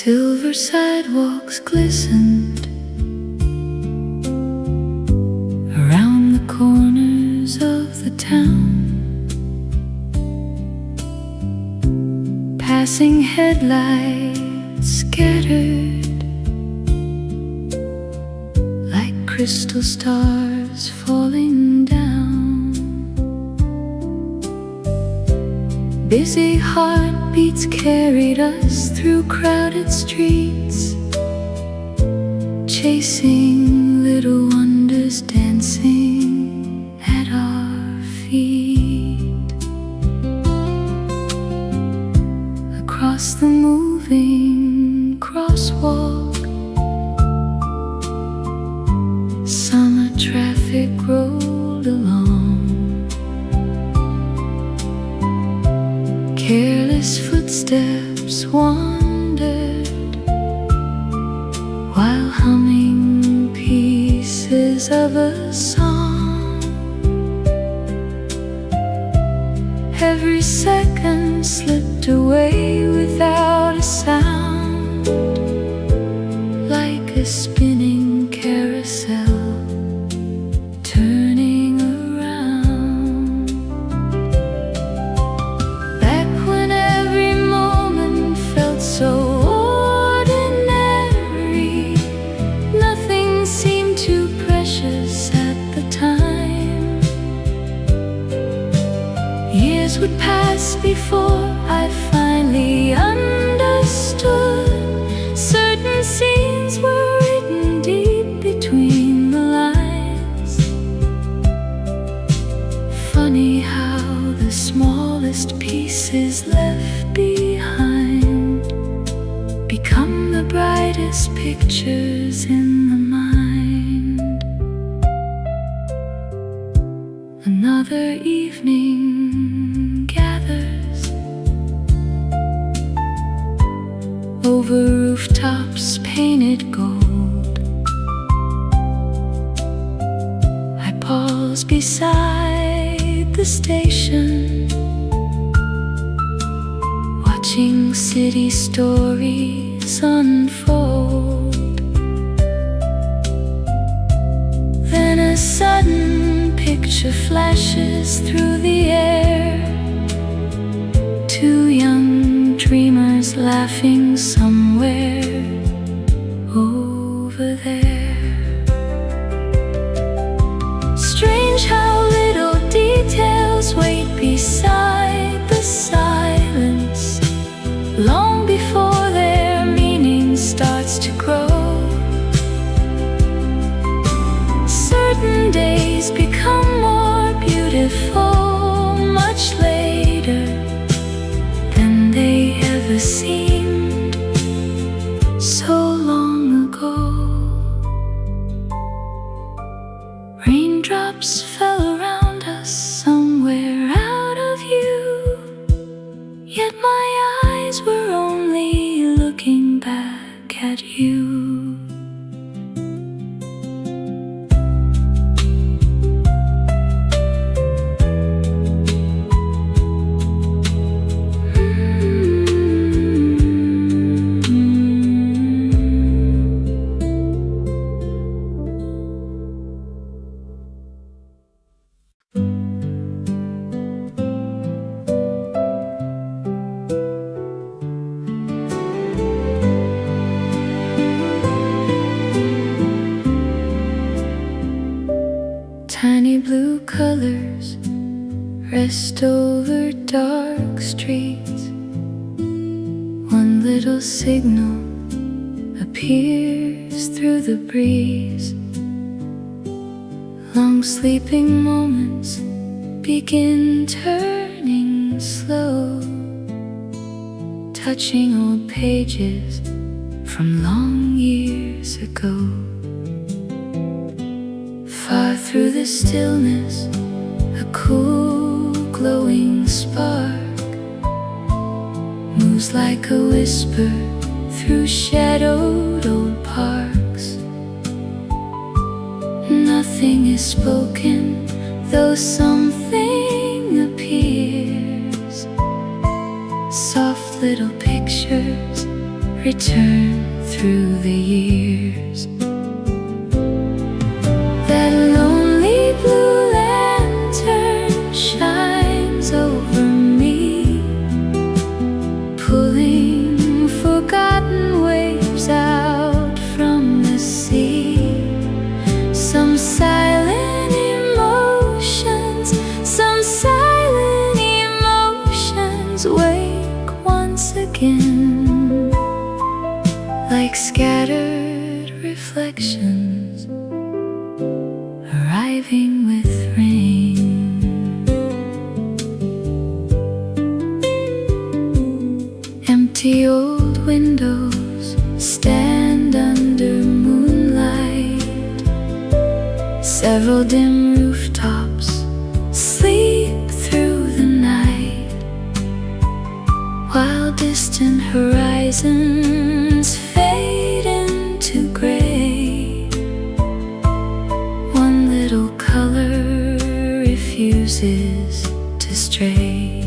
Silver sidewalks glistened around the corners of the town. Passing headlights scattered like crystal stars falling down. Busy heartbeats carried us through crowded streets, chasing little wonders dancing at our feet. Across the moving crosswalk, summer traffic rolled along. Careless footsteps wandered while humming pieces of a song. Every second slipped away without a sound, like a spinning carousel turning around. Back when every moment felt so ordinary, nothing seemed too precious at the time. Years would pass before I finally understood certain scenes were written deep between the lines. Funny how the smallest pieces left behind become the brightest pictures in the mind. Another evening gathers over rooftops painted gold. I pause beside the station, watching city stories unfold. Then a sudden picture flashes through the air, two young dreamers laughing somewhere over there. Strange how little details wait beside the silence, long before their meaning starts to grow. Certain days become more beautiful much later than they ever seemed so long ago. Raindrops fell around us somewhere out of view, yet my eyes were only looking back at you. Tiny blue colors rest over dark streets. One little signal appears through the breeze. Long sleeping moments begin turning slow, touching old pages from long years ago. Far through the stillness, a cool glowing spark moves like a whisper through shadowed old parks. Nothing is spoken, though something appears. Soft little pictures return through the years. That lonely blue lantern shines over me, pulling forgotten waves out from the sea. Some silent emotions, some silent emotions wake once again, like scattered reflections arriving with rain. Empty old windows stand under moonlight. Several dim rooftops sleep through the night, while distant horizons fade into gray. One little color refuses to stray.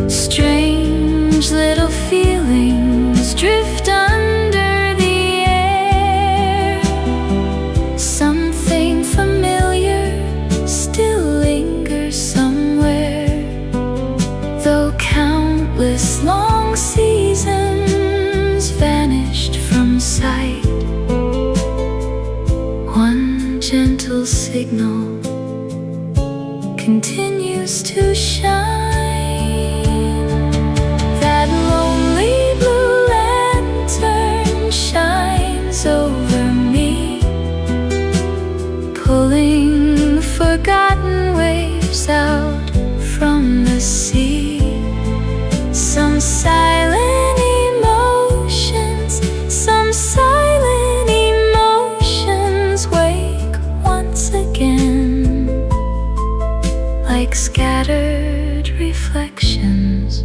Strange little feelings drift under the air. Something familiar still lingers somewhere, though countless long seasons vanished from sight. One gentle signal continues to shine. That lonely blue lantern shines over me, pulling forgotten waves out from the sea. Some silent emotions, some silent emotions wake once again, like scattered reflections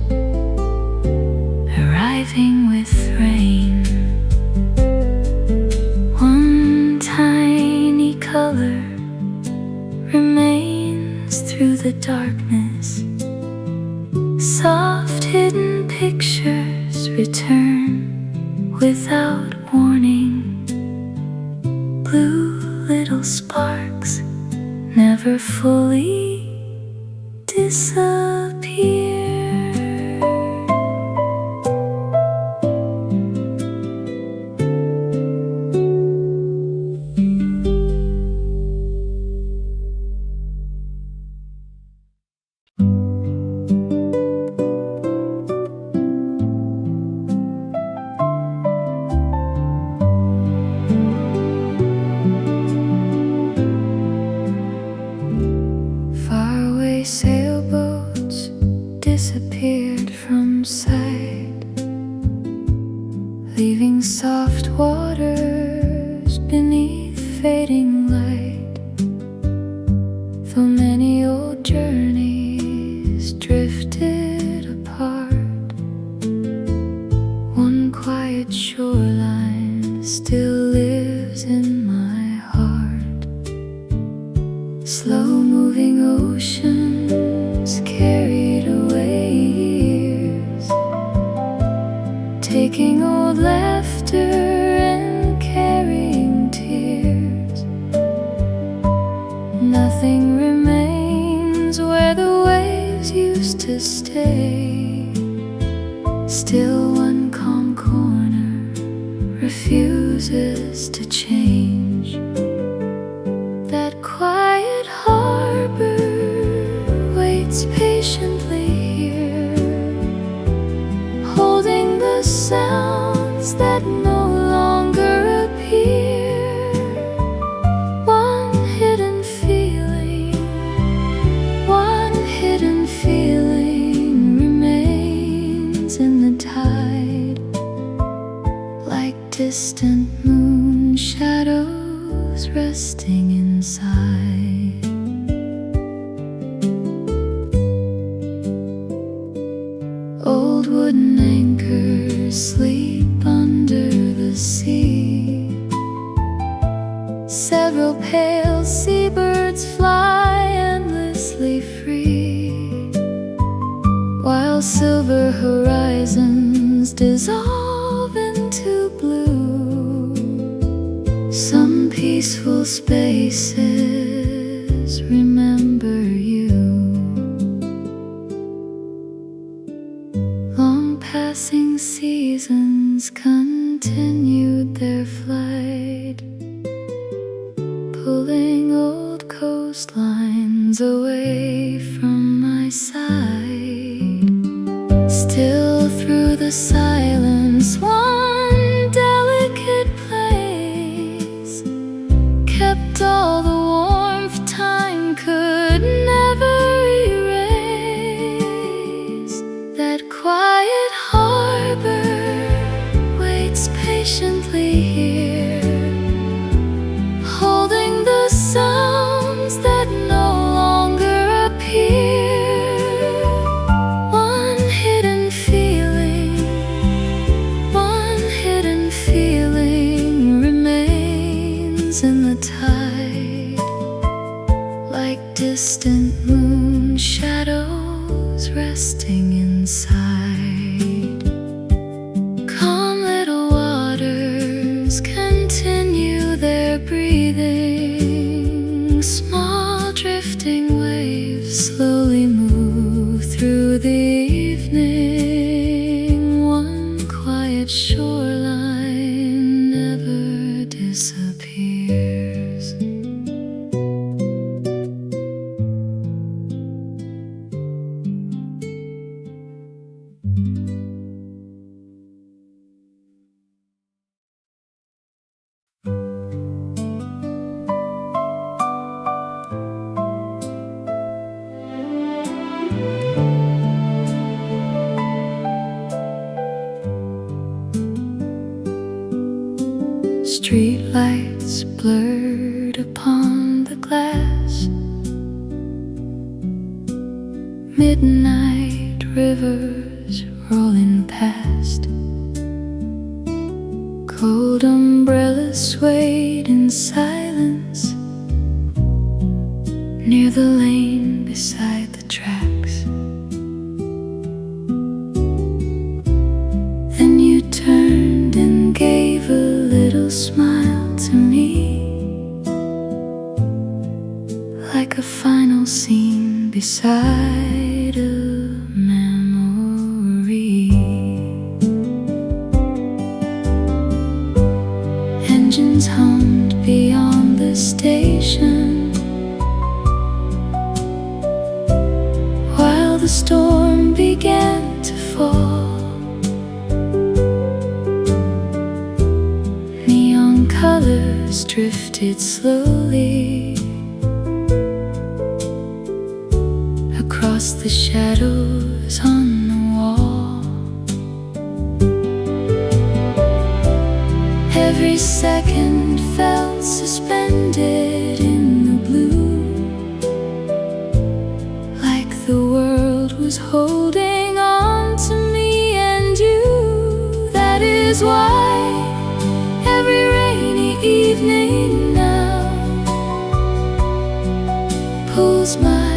arriving with rain. One tiny color remains through the darkness. Soft hidden pictures return without warning. Blue little sparks never fully disappear. Faraway sailboats disappeared from sight, leaving soft waters beneath fading light. Though many old journeys drifted apart, one quiet shoreline still lives in my heart. Slow-moving oceans carried away years, taking old laughter and carrying tears. Nothing remains where the waves used to stay. Still one calm corner refuses to change. That quiet harbor waits patiently here, holding the sounds that no longer appear. One hidden feeling remains in the tide, like distant moon shadows resting inside. Old wooden anchors sleep under the sea. Several pale seabirds fly endlessly free, while silver horizons dissolve into blue. Some peaceful spaces remember you. Long passing seasons continued their flight, pulling old coastlines away from my side. Still through the silence, one delicate place kept all the warmth time could never erase. That quiet harbor waits patiently here, holding the sounds that no longer appear. One hidden feeling remains in the tide, like distant moon shadows resting inside. Calm little waters continue their breathing. Small drifting waves slowly move through the evening. One quiet shoreline never disappears. Street lights blurred upon the glass. Midnight rivers rolling past. Cold umbrellas swayed in silence near the lane beside the tracks. Then you turned and gave a little smile to me, like a final scene beside a memory. Engines hummed beyond the station, while the storm began to fall. Colors drifted slowly across the shadows on the wall. Every second felt suspended in the blue, like the world was holding on to me and you. That is why every rainy evening now pulls my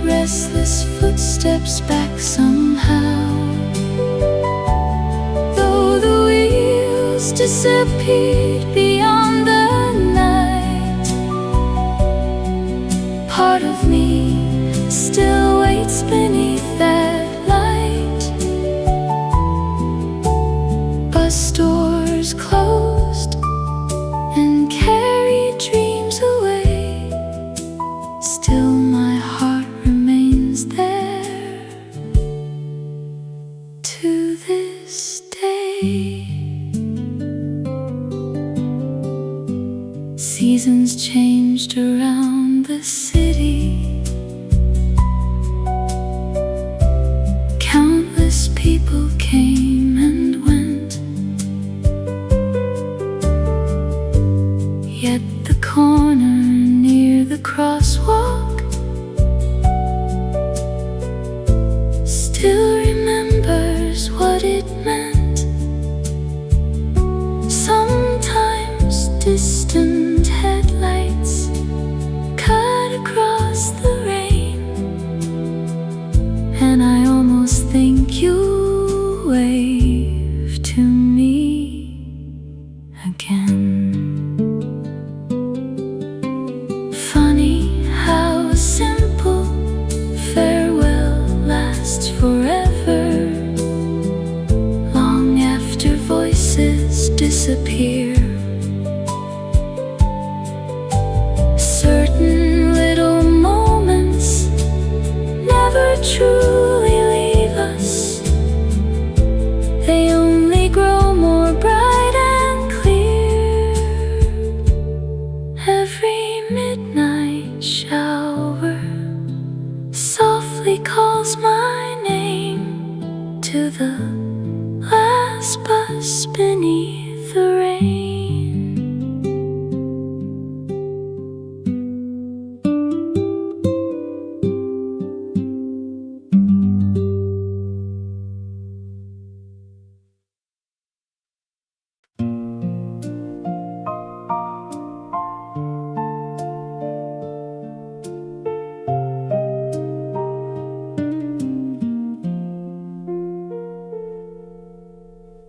restless footsteps back somehow. Though the wheels disappeared beyond the night, part of me still waits beneath that light. Bus doors closed and carried dreams away. Still my heart remains there to this day. Seasons changed around the city. Countless people came and went, yet the corner near the crosswalk still remembers what it meant. Sometimes distant headlights cut across the rain, and I almost think you wave again. Funny how a simple farewell lasts forever, long after voices disappear. Certain little moments never truly leave us. They only grow more bright and clear. Every midnight shower softly calls my name to the last bus beneath the rain.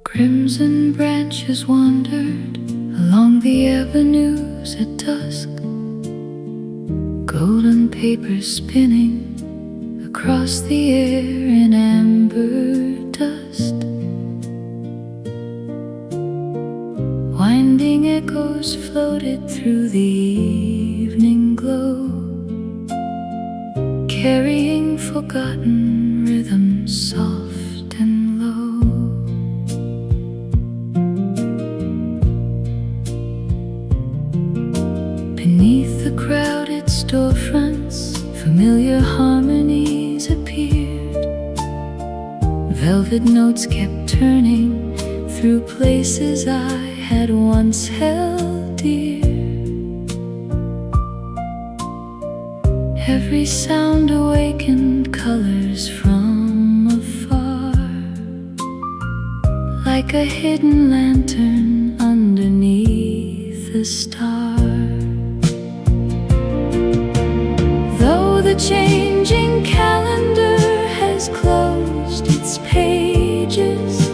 Crimson branches wandered along the avenues at dusk, golden paper spinning across the air in amber dust. Winding echoes floated through the evening glow, carrying forgotten rhythms soft and low. Beneath the crowded storefronts, familiar harmonies appeared. Velvet notes kept turning through places I had once held dear. Every sound awakened colors from afar, like a hidden lantern underneath a star. Though the changing calendar has closed its pages,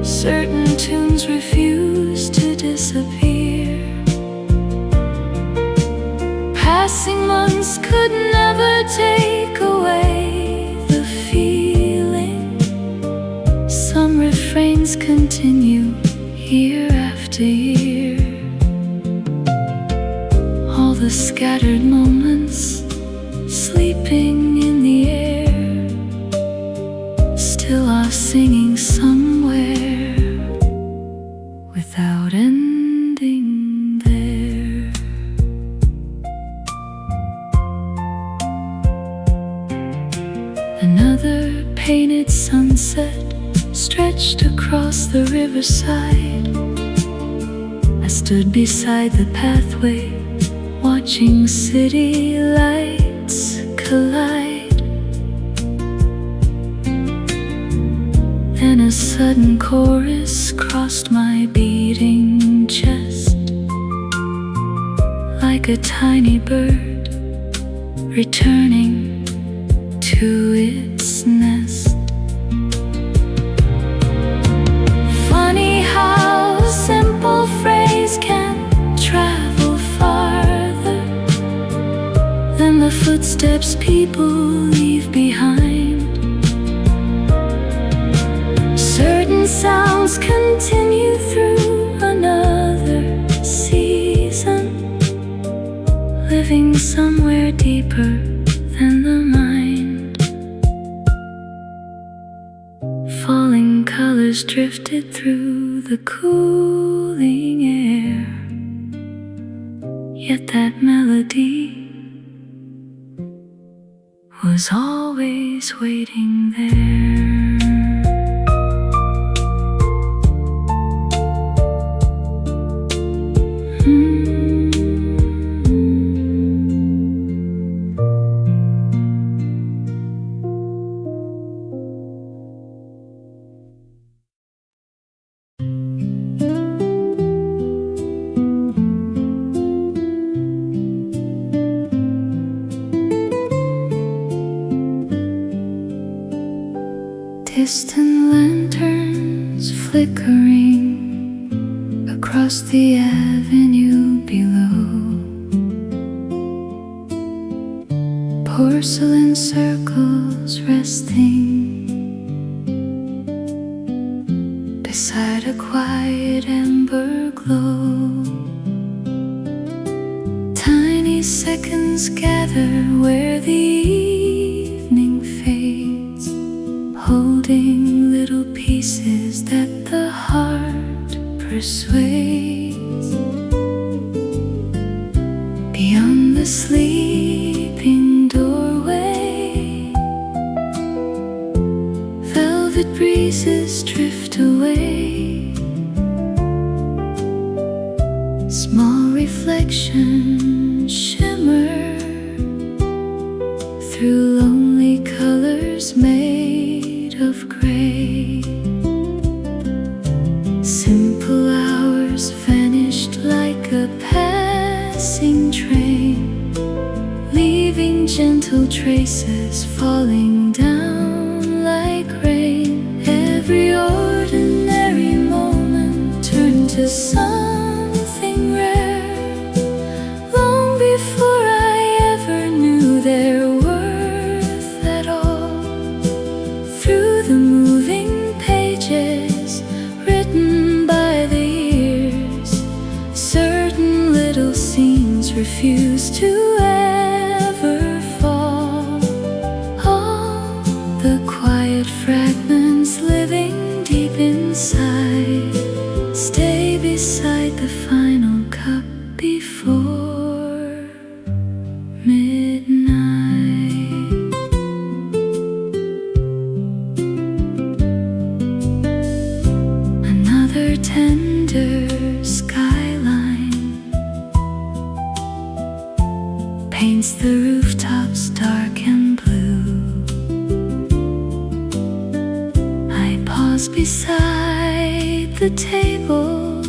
certain tunes refuse to disappear. Passing months could never take away the feeling. Some refrains continue year after year. All the scattered moments sleeping in the air still are singing somewhere without ending there. Another painted sunset stretched across the riverside. I stood beside the pathway, watching city lights collide. Then a sudden chorus crossed my beating chest, like a tiny bird returning to its nest. Funny how a simple phrase can travel farther than the footsteps people leave behind. Certain sounds continue through another season, living somewhere deeper than the mind. Falling colors drifted through the cooling air, yet that melody was always waiting there. Distant lanterns flickering across across the avenue below. Porcelain circles resting beside a quiet amber glow. Tiny seconds gather where the evening fades, holding little pieces that the heart persuades. Beyond the sleeping doorway, velvet breezes drift away. Small reflections shimmer through lonely colors made of gray. Simple hours vanished like a passing train, leaving gentle traces falling down like rain. Every ordinary moment turned to something rare, long before I ever knew their worth at all. Through the moving pages written by the years, certain little scenes refuse to ever fall. All the quiet fragments living deep inside stay beside the final cup before midnight. Another tender skyline paints the rooftops dark and blue. I pause beside the table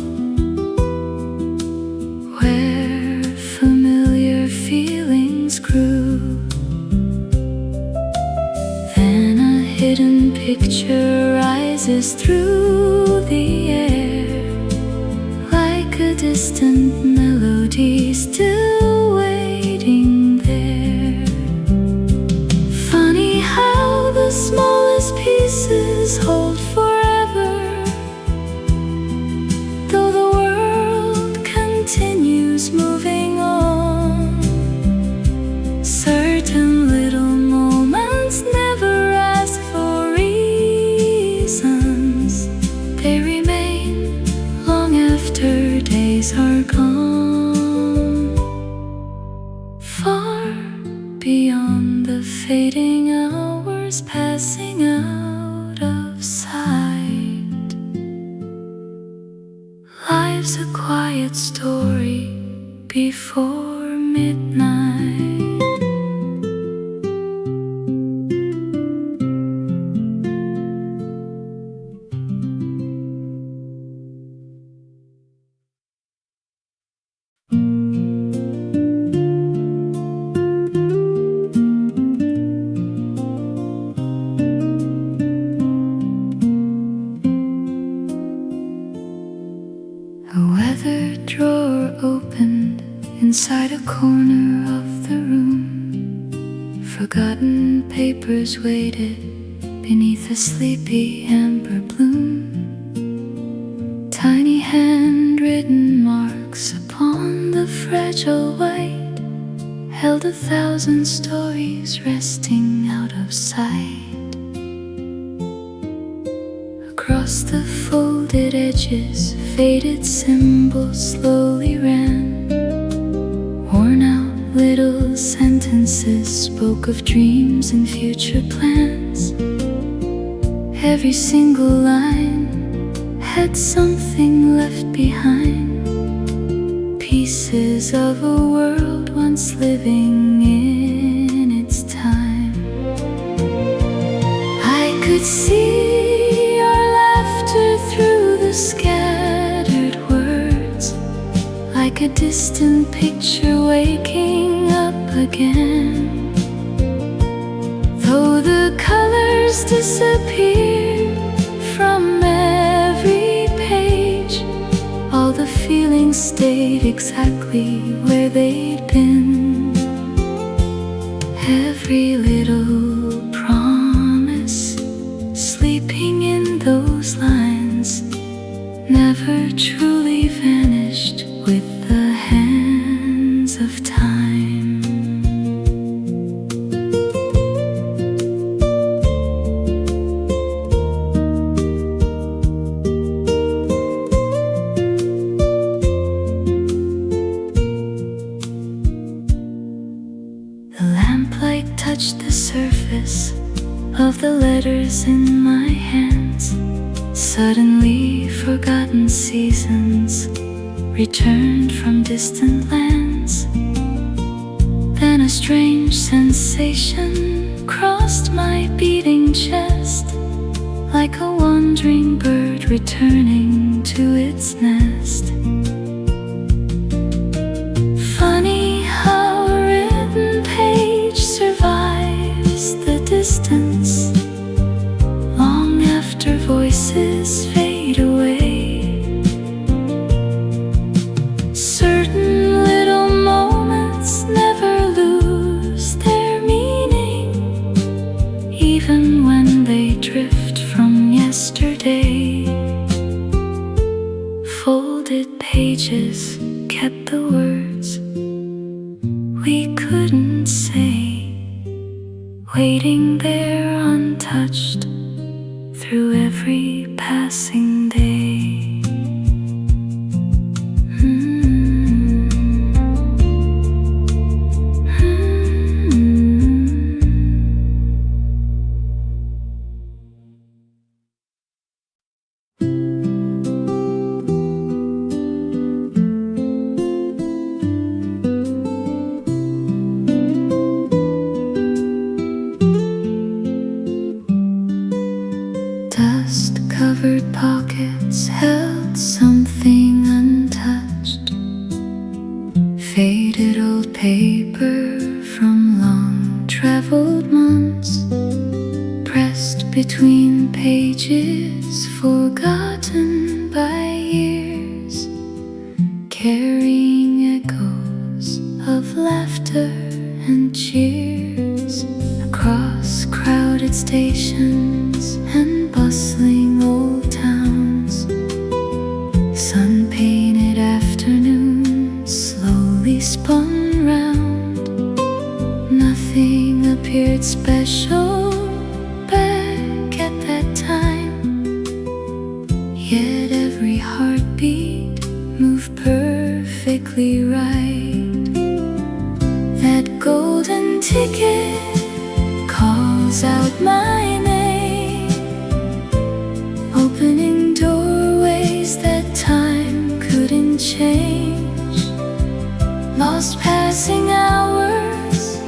where familiar feelings grew. Then a hidden picture rises through the air, like a distant melody still waiting there. Funny how the smallest pieces hold forever, though the world continues moving on. Certain little moments never ask for reasons, they remain long after days are gone. Far beyond the fading hours passing out of sight, life's a quiet story before midnight. A weathered drawer opened inside a corner of the room. Forgotten papers waited beneath a sleepy amber bloom. Tiny handwritten marks upon the fragile white held 1,000 stories resting out of sight. Across the folded edges, faded symbols slowly ran. Worn out little sentences spoke of dreams and future plans. Every single line had something left behind, pieces of a world once living in its time. I could see through the scattered words, like a distant picture waking up again. Though the colors disappear from every page, all the feelings feelings stayed exactly where they'd been. Every little promise sleeping in those lines never truly vanished with the hands of time. The lamplight touched the surface of the letters in my hands. Suddenly forgotten seasons returned from distant lands. Then a strange sensation crossed my beating chest, like a wandering bird returning to its nest. Funny how a written page survives the distance long after voices fade away. Certain little moments never lose their meaning, even when they drift from yesterday. Folded pages kept the words we couldn't say, waiting there untouched through every passing day. Dust-covered pockets held something untouched. Faded old paper from long-traveled months, pressed between pages forgotten by years, carrying echoes of laughter and cheers across crowded stations and bustling old towns. Sun-painted afternoons slowly spun round. Nothing appeared special back at that time, yet every heartbeat moved perfectly right. That golden ticket calls out my name, opening doorways that time couldn't change. Lost passing hours,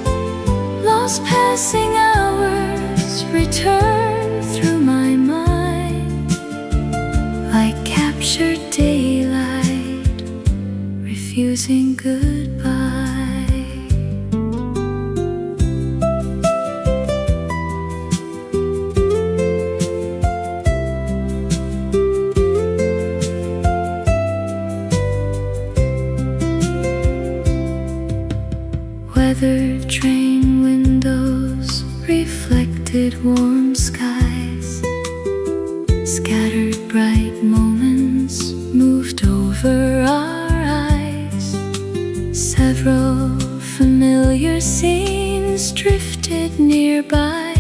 lost passing hours return through my mind, like captured daylight refusing goodbye. Weathered train windows reflected warm skies. Scattered bright moments moved over our eyes. Several familiar scenes drifted nearby,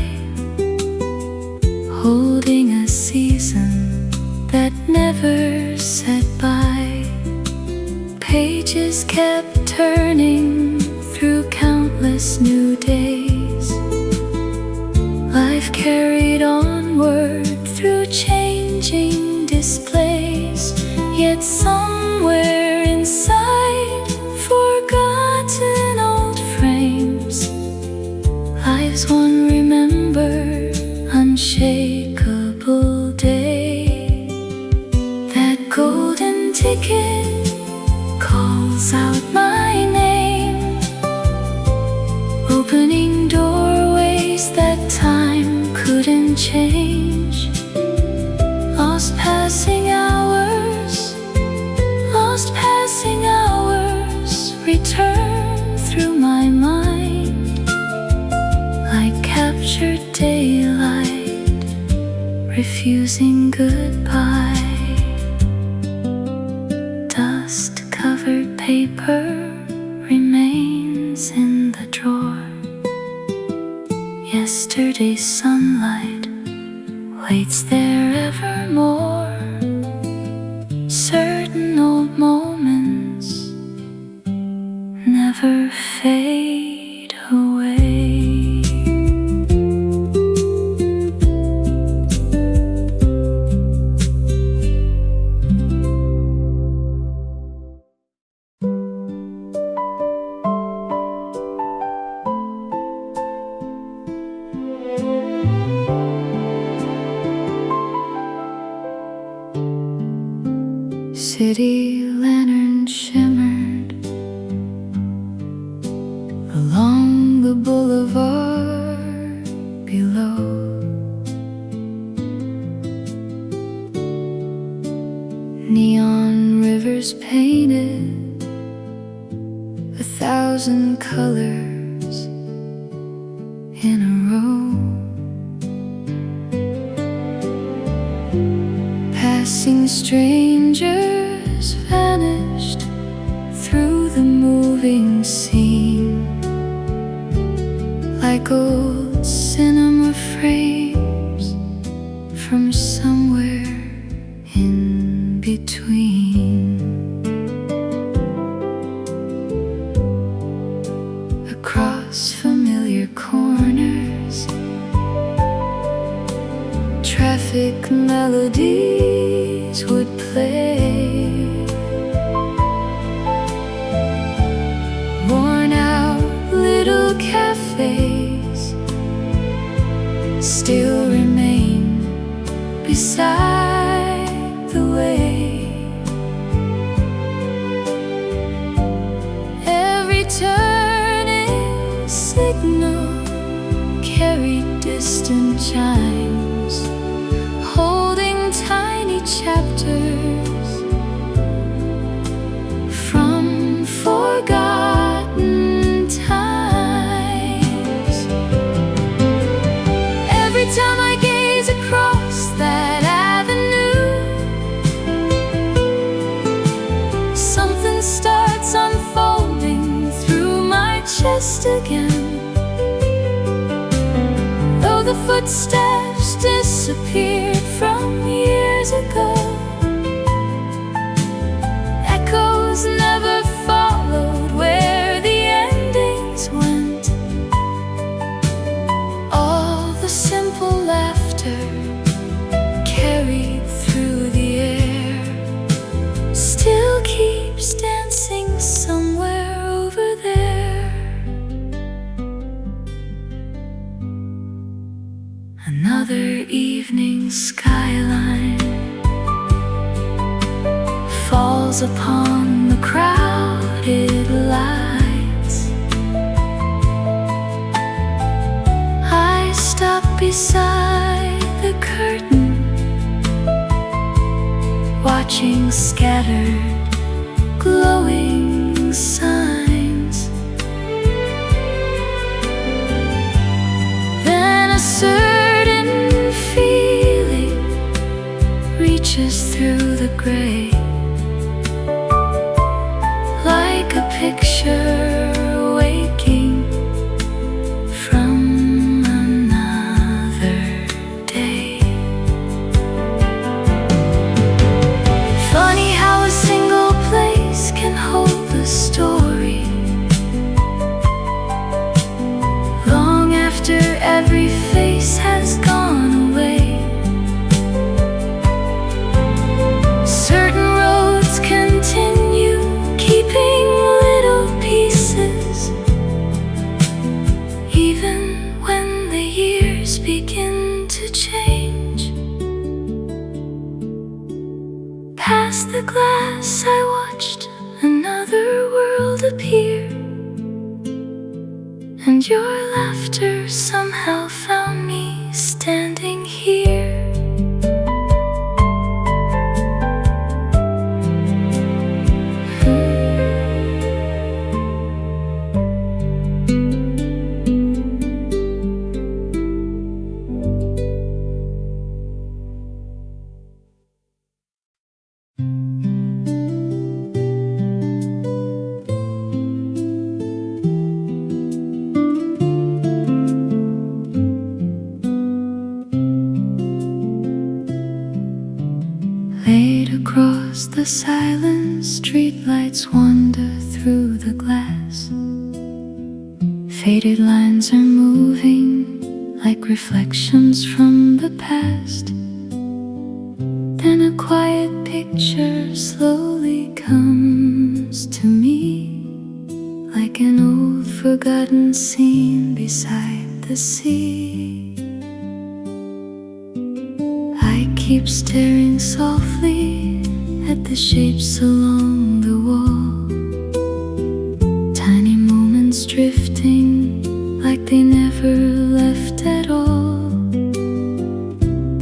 holding a season that never said bye. Pages kept turning through countless new days. Life carried onward through changing displays, yet somewhere inside forgotten old frames lives one remembered unshakable day. That golden ticket calls out my name, opening doorways that time couldn't change. Lost passing hours, lost refusing goodbye. Dust-covered paper remains in the drawer. Yesterday's sunlight waits there evermore. Certain old moments never fade away. City lanterns shimmered along the boulevard below. Neon rivers painted 1,000 colors in a row. Passing strangers vanished through the moving scene, like old cinema frames from somewhere in between. Across familiar corners, traffic melodies would play. Worn out little cafes still remain beside the way. Every turning signal carried distant chimes, holding tiny chapters from forgotten times. Every time I gaze across that avenue, something starts unfolding through my chest again. Though the footsteps disappeared from years ago, echoes never followed where the endings went. All the simple laughter carried through the air still keeps dancing somewhere over there. Another evening skyline falls upon the crowded lights. I stop beside the curtain, watching scattered glowing signs. Then a certain feeling reaches through the gray, like a picture waking from another day. Funny how a single place can hold a story long after every face has gone away. Certain roads continue, keeping little pieces, even when the years begin to change. Past the glass I watched another world appear, and your laughter somehow found me standing here. silent streetlights wander through the glass. Faded lines are moving like reflections from the past. Then a quiet picture slowly comes to me, like an old forgotten scene beside the sea. I keep staring softly at the shapes along the wall, tiny moments drifting like they never left at all.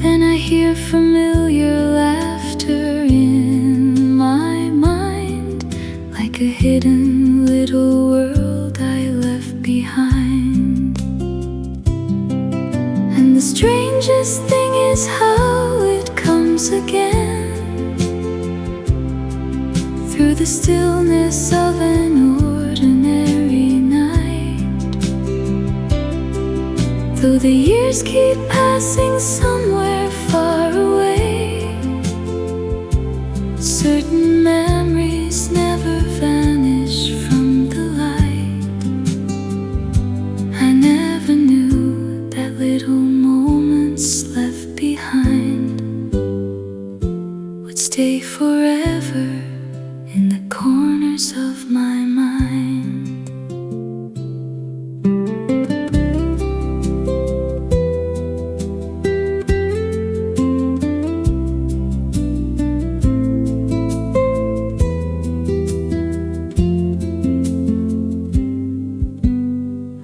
Then I hear familiar laughter in my mind, like a hidden little world I left behind. And the strangest thing is how it comes again, through the stillness of an ordinary night. Though the years keep passing somewhere far away, certain memories never vanish from the light. I never knew that little moments left behind would stay forever in the corners of my mind.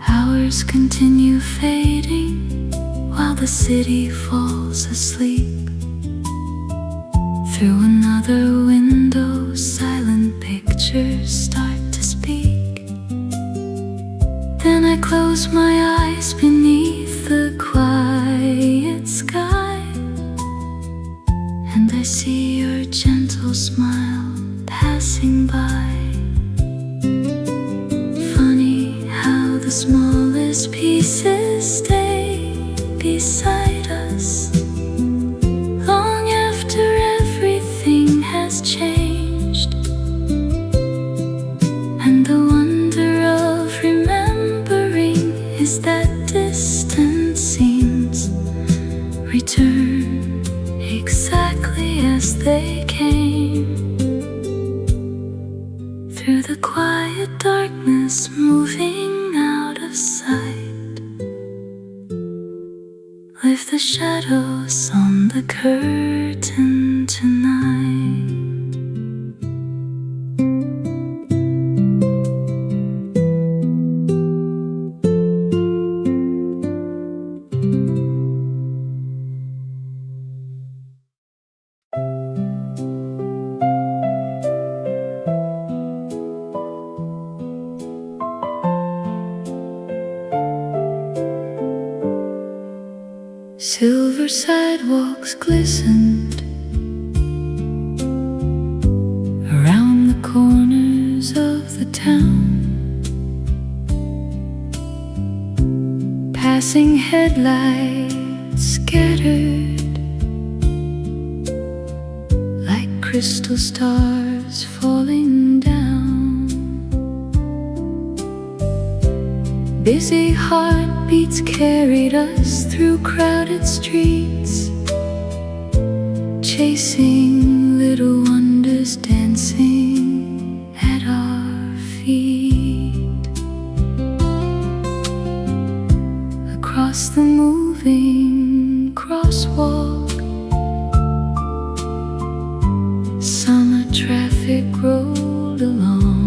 Hours continue fading while the city falls asleep. Through another window, silent pictures start to speak. Then I close my eyes beneath the quiet sky, and I see your gentle smile passing by. Funny how the smallest pieces stay beside us long after everything has changed. And the wonder of remembering is that distant scenes return exactly as they came. Through the quiet darkness, moving out of sight, lift the shadows on the curtain tonight. Silver sidewalks glistened around the corners of the town. Passing headlights scattered like crystal stars falling down. Busy heartbeats carried us through crowded streets, chasing little wonders dancing at our feet. Across the moving crosswalk, summer traffic rolled along.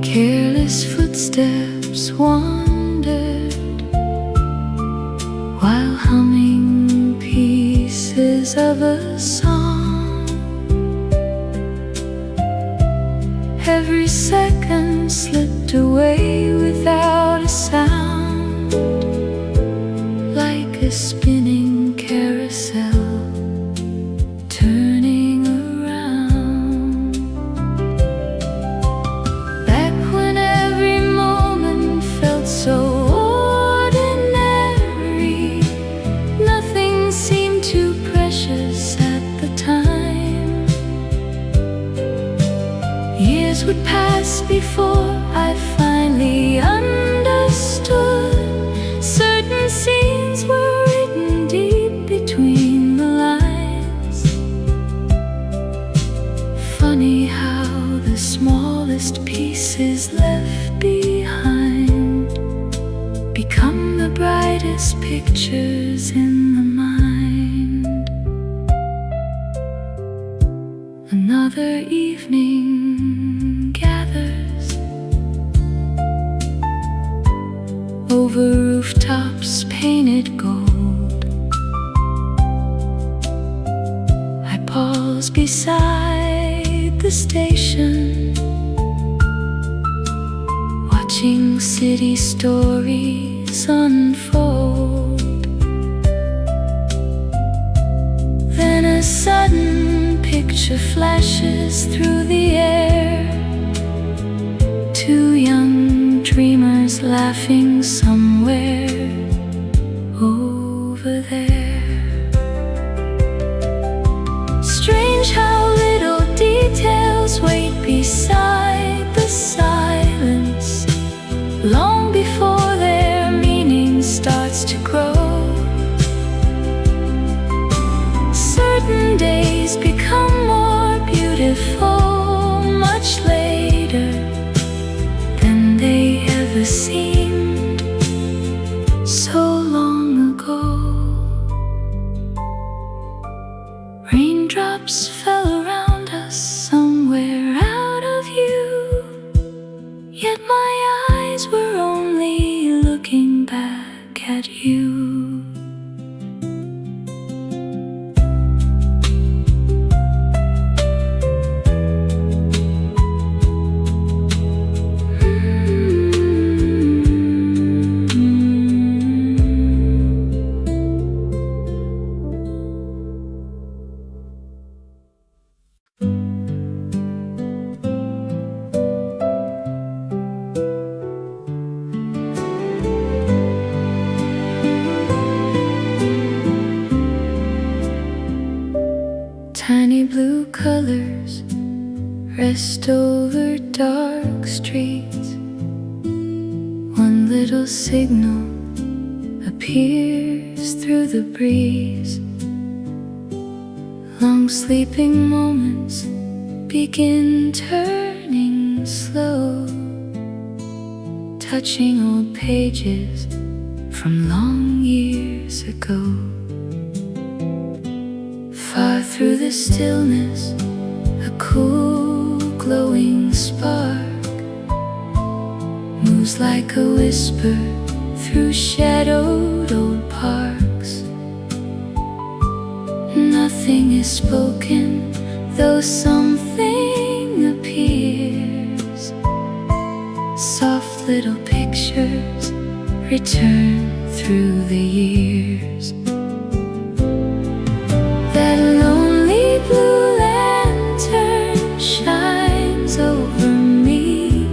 Careless footsteps wandered while humming pieces of a song. Every second slipped away without a sound, like a spinning carousel turning around. Back when every moment felt so ordinary, nothing seemed too precious Years would pass before I finally understood. Certain scenes were written deep between the lines. Funny how the smallest pieces left behind become the brightest pictures in the mind. Another evening gathers over rooftops painted gold. I pause beside the station, watching city stories unfold. Then a sudden picture flashes through the air. Two young dreamers laughing somewhere over there. Strange how little details wait beside the silence, long before their meaning starts to grow. Certain days become more beautiful much later than they ever seemed so long ago. Raindrops fell around us somewhere out of view, yet my eyes were only looking back at you. Tiny blue colors rest over dark streets. One little signal appears through the breeze. Long sleeping moments begin turning slow, touching old pages from long years ago. Far through the stillness, a cool glowing spark moves like a whisper through shadowed old parks. Nothing is spoken, though something appears. Soft little pictures return through the years. That lonely blue lantern shines over me,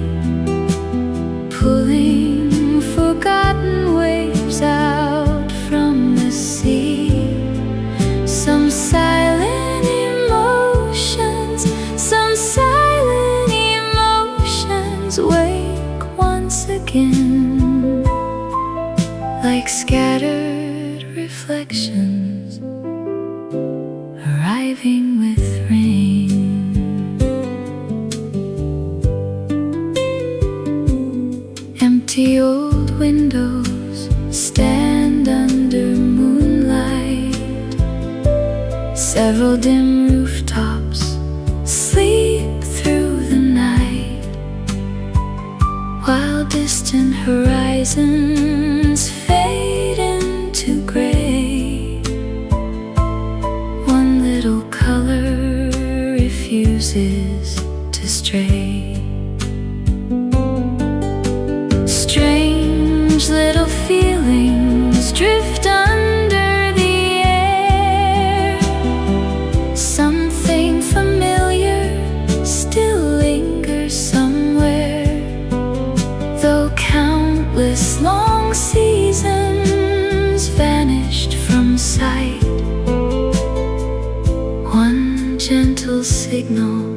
pulling forgotten waves out from the sea. Some silent emotions wake once again, like scattered reflections arriving with rain. Empty old windows stand under moonlight. Several dim rooftops sleep through the night, while distant horizons fade into gray. One little color refuses to stray. Strange little feelings drift under the air. Something familiar still lingers somewhere, though countless long seasons vanished from sight. One gentle signal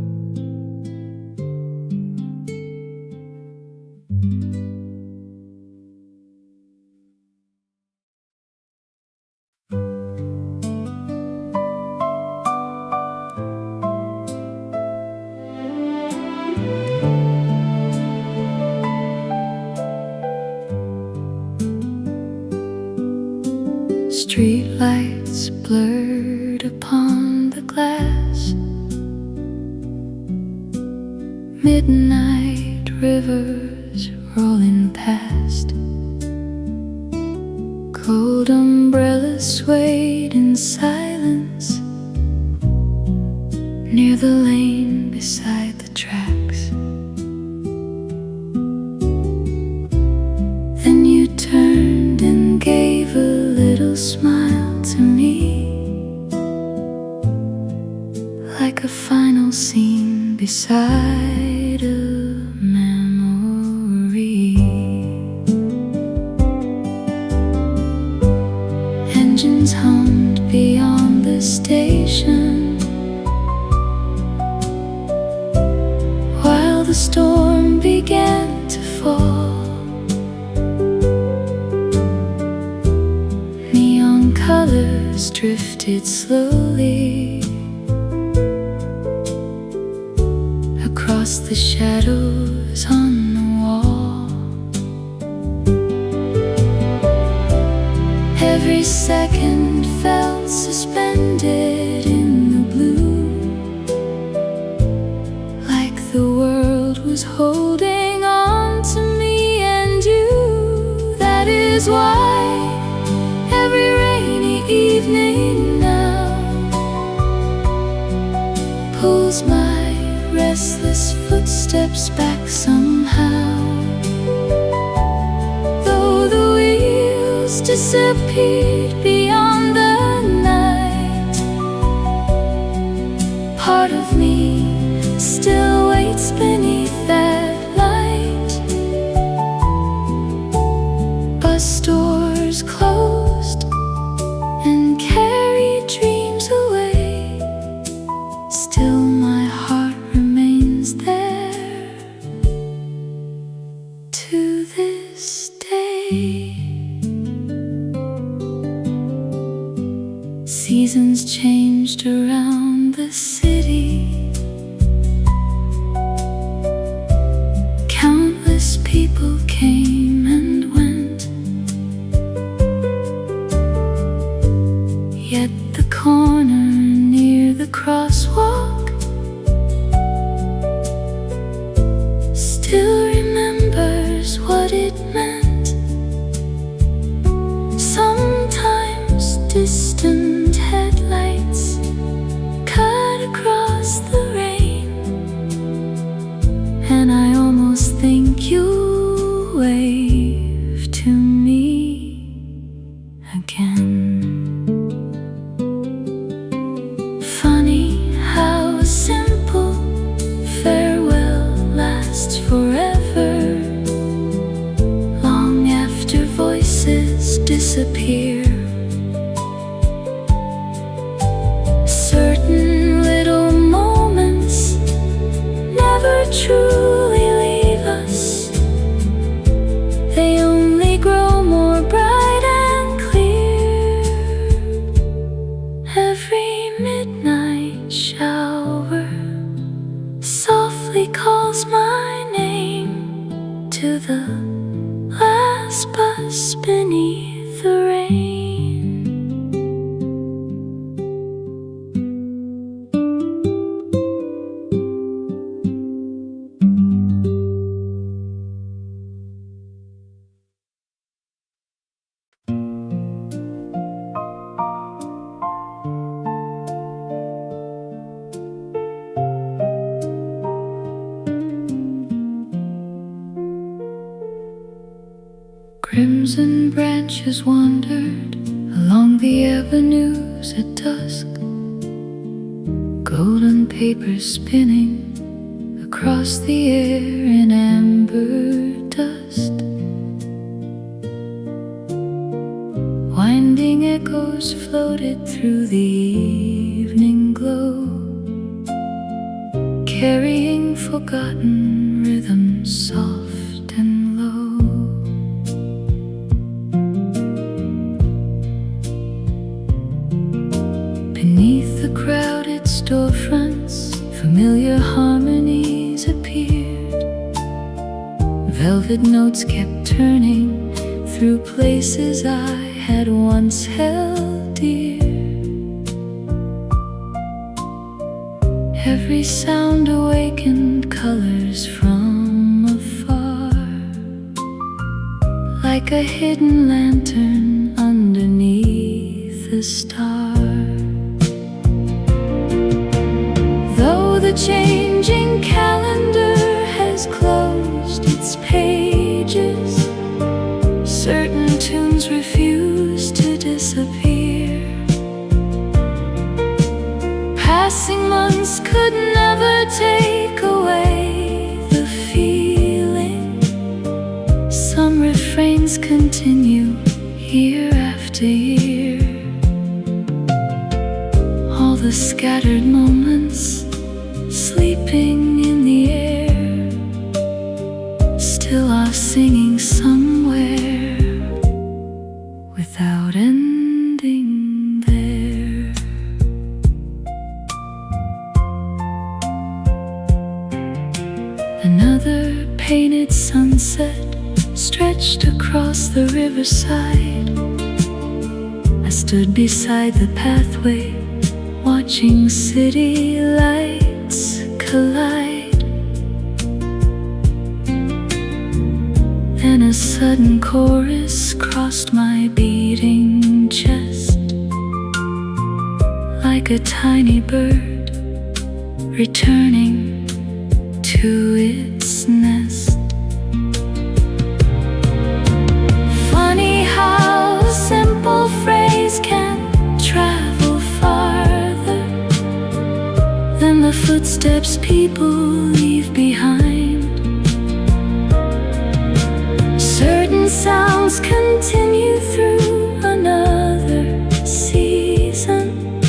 blurred upon the glass. Midnight rivers rolling past. Cold umbrellas swayed in silence near the lane beside the tracks. Then you turned and gave a little smile to me, like a final scene beside a memory. Engines hummed beyond the station, while the storm began to fall. Neon colors drifted slowly across the shadows on the wall. Every second felt suspended in the blue, like the world was holding on to me and you. That is why every rainy evening now pulls my restless footsteps back somehow. Though the wheels disappeared beyond the night, part of me still waits beneath that light. Bus stores closed and carried dreams away. Still my heart remains there to this day. Seasons changed around the city. Countless people came and went, yet the corner near the crosswalk still remembers what it meant. Sometimes distant headlights cut across the rain, and I almost think you wave to me again. Funny how a simple farewell lasts forever, long after voices disappear. Certain little moments never truly leave us. They only grow more bright and clear. Every midnight shower softly calls my name to the last bus beneath the rain. Crimson branches wandered along the avenues at dusk, golden paper spinning across the air in amber dust. Winding echoes floated through the evening glow, carrying forgotten rhythms soft and low. Beneath the crowded storefronts, familiar harmonies appeared. Velvet notes kept turning through places I had once held dear. Every sound awakened colors from afar, like a hidden lantern underneath a star. Though the changing calendar has closed its pages, certain tunes refuse to disappear. Passing months could never take away the feeling. Some refrains continue year after year. All the scattered moments sleeping in the air still are singing somewhere without ending there. Another painted sunset stretched across the riverside. I stood beside the pathway, watching city lights collide. Then a sudden chorus crossed my beating chest, like a tiny bird returning to its nest. Funny how a simple phrase can travel farther than the footsteps people leave behind. Certain sounds continue through another season,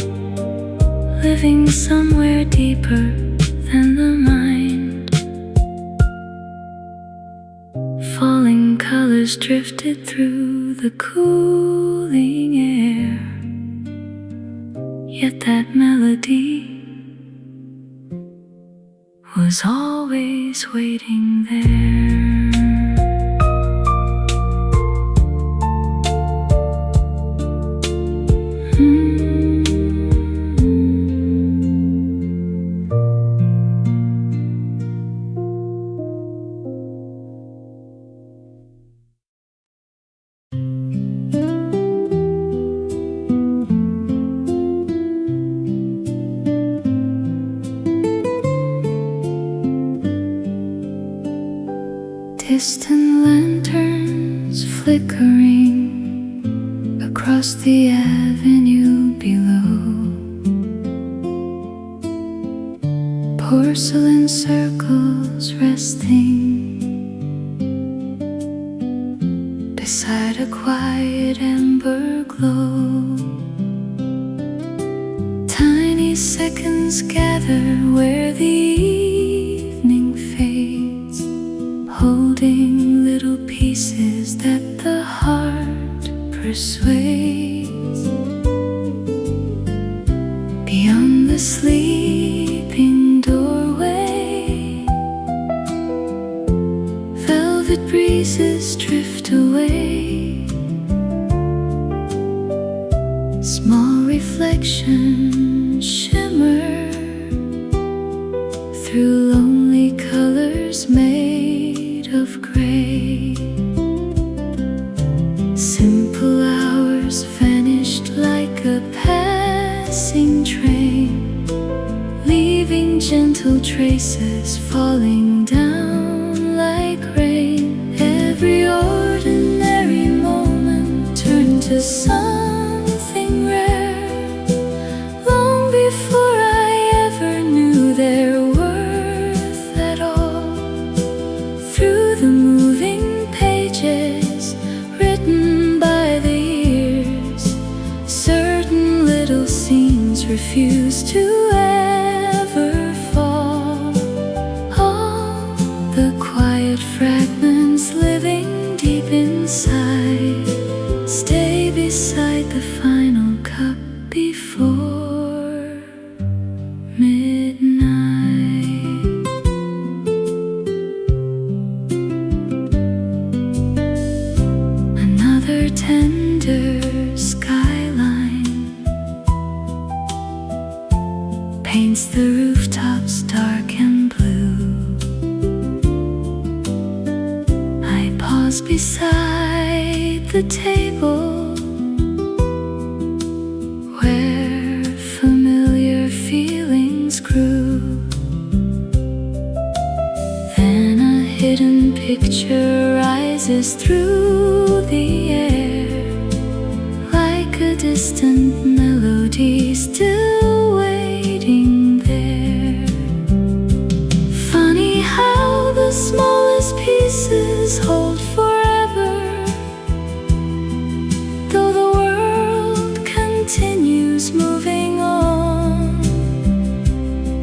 living somewhere deeper than the mind. Falling colors drifted through the cooling air, yet that melody was always waiting there. Distant lanterns flickering across the avenue below, porcelain circles resting beside a quiet amber glow. Tiny seconds gather where the evening fades, holding little pieces that the heart persuades. Beyond the sleeping doorway, velvet breezes drift away. Small reflections shimmer through lonely colors made of gray. Simple hours vanished like a passing train, leaving gentle traces falling down like rain. Every ordinary moment turned to something rare, long before I ever knew their worth at all. Through the moving pages written by the years, certain little scenes refuse to ever fall. All the quiet fragments living deep inside stay beside the rooftops dark and blue. I pause beside the table where familiar feelings grew. Then a hidden picture rises through the air, like a distant melody still waiting there. Funny how the smallest pieces hold forever, though the world continues moving on.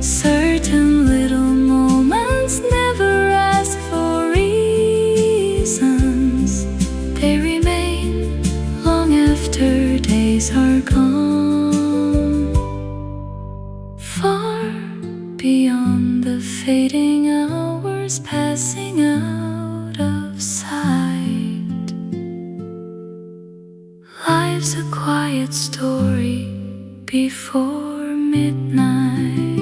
Certain little moments never ask for reasons. They remain long after days are gone, far beyond the fading hours passing out of sight. Life's a quiet story before midnight.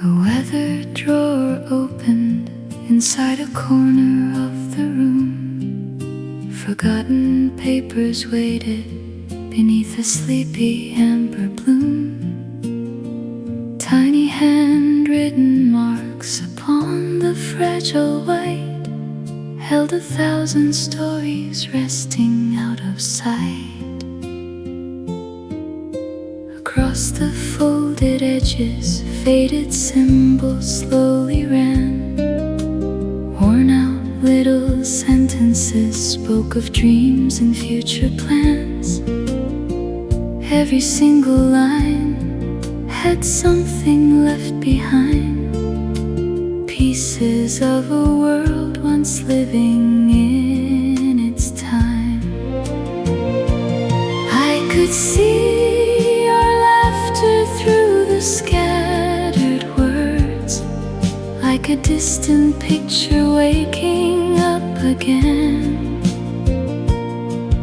A weathered drawer opened inside a corner of the room. Forgotten papers waited beneath a sleepy amber bloom. Tiny handwritten marks upon the fragile white held 1,000 stories resting out of sight. Across the folded edges, faded symbols slowly ran. Worn out little sentences spoke of dreams and future plans. Every single line had something left behind, pieces of a world once living in its time. I could see through the scattered words, like a distant picture waking up again.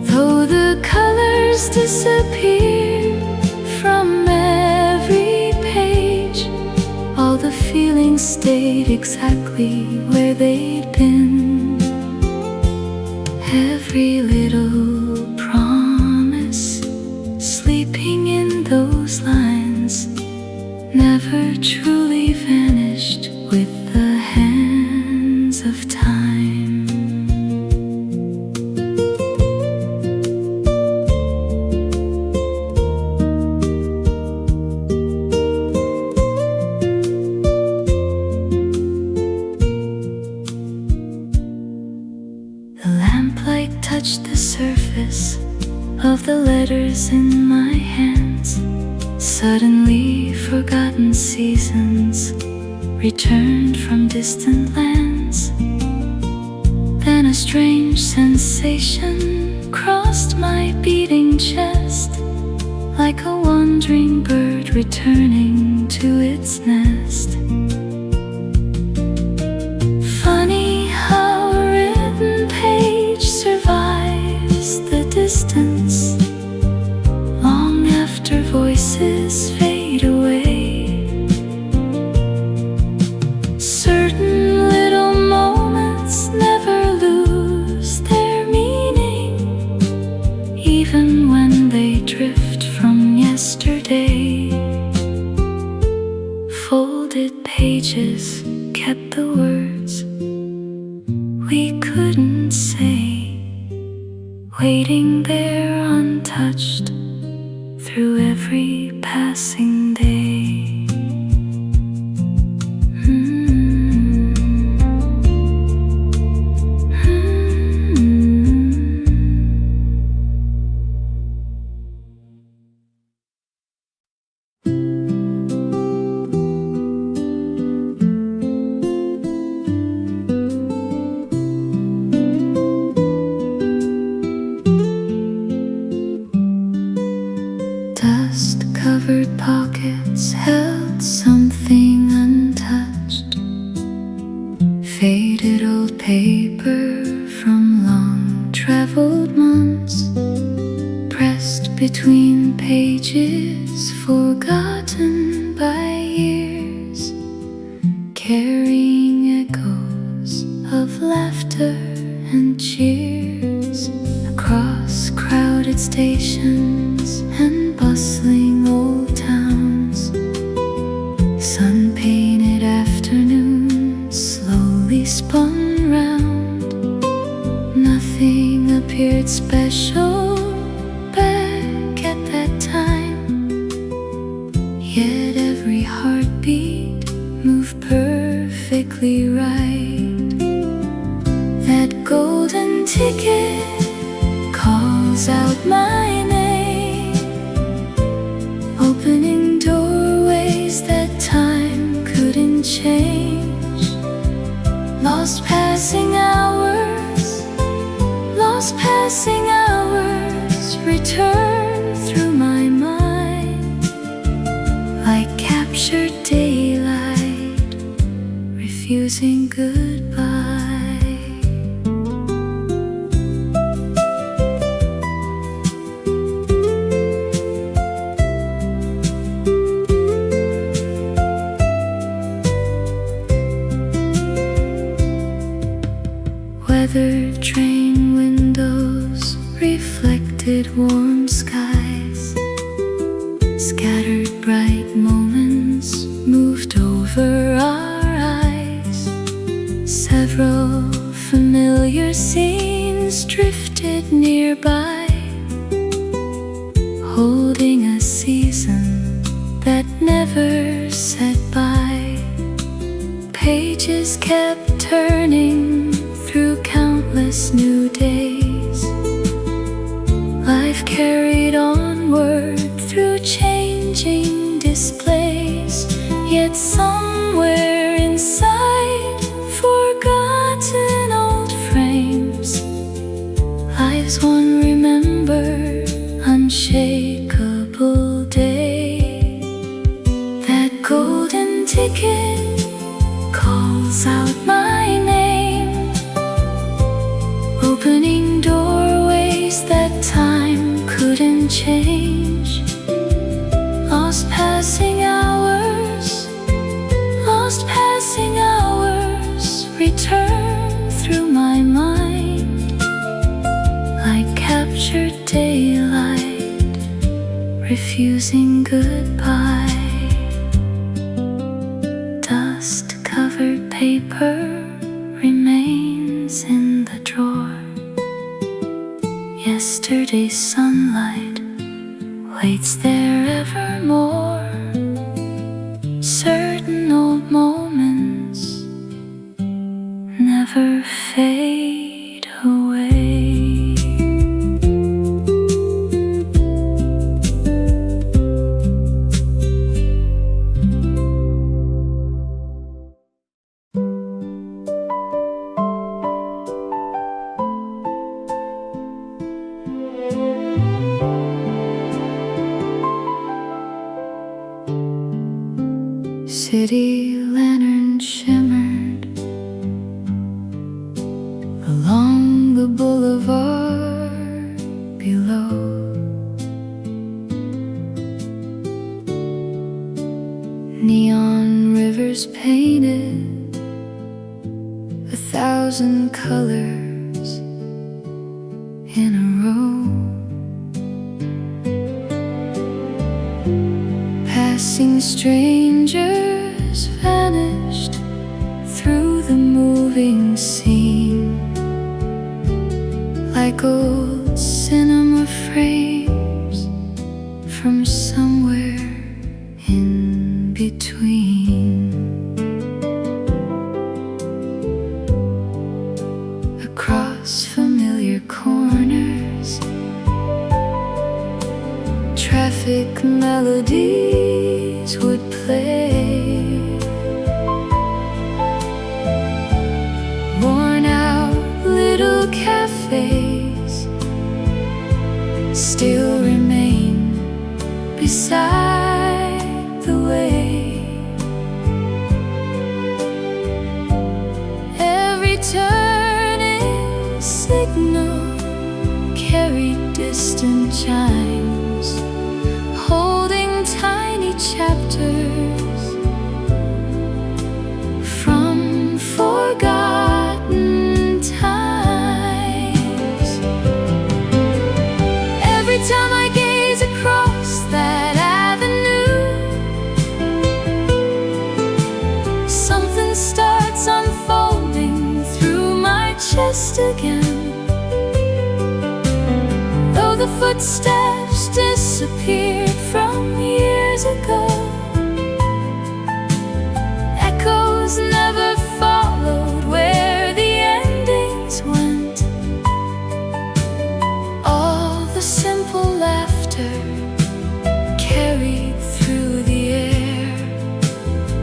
Though the colors disappeared from every page, all the feelings stayed exactly where they'd been. Every little promise sleeping in those lines never truly vanished with the hands of time. The lamplight touched the surface of the letters in my hands. Suddenly forgotten seasons returned from distant lands. Then a strange sensation crossed my beating chest, like a wandering bird returning to its nest. Funny how a written page survives the distance long after voices fade away. Certain little moments never lose their meaning, even when they drift from yesterday. Folded pages kept the words we couldn't say, waiting there untouched through every passing day. covered pockets held something untouched. Faded old paper from long traveled months, pressed between pages forgotten by years, carrying echoes of laughter and cheers across crowded stations and bustling old towns. Sun-painted afternoons slowly spun round. Nothing appeared special back at that time, yet every heartbeat moved perfectly right. That golden ticket calls out my name, opening doorways that time couldn't change. Lost passing hours, lost passing hours return through my mind like captured daylight, refusing goodbye. Weathered train windows reflected warm skies. Scattered bright moments moved over our eyes. Several familiar scenes drifted nearby, holding a season that never said bye. Pages kept turning through countless new days. Life carried onward through changing displays, yet somewhere inside forgotten old frames, lives one remembered unshakable day. That golden ticket calls out my name, opening doorways that time couldn't change. Lost passing hours, lost passing hours return through my mind like captured daylight, refusing goodbye. Dust-covered paper remains in the drawer. Yesterday's sunlight waits there evermore. Certain old moments never fade away. City lantern shimmered along the boulevard below. Neon rivers painted 1,000 colors in a row. Passing strangers vanished through the moving scene like old cinema frames from somewhere in between. Across familiar corners, traffic melodies would play. Worn out little cafes still remain beside signal carried distant chimes, holding tiny chapters from forgotten times. Every time I gaze across that avenue, something starts unfolding through my chest again. Though the footsteps disappeared from years ago, echoes never followed where the endings went. All the simple laughter carried through the air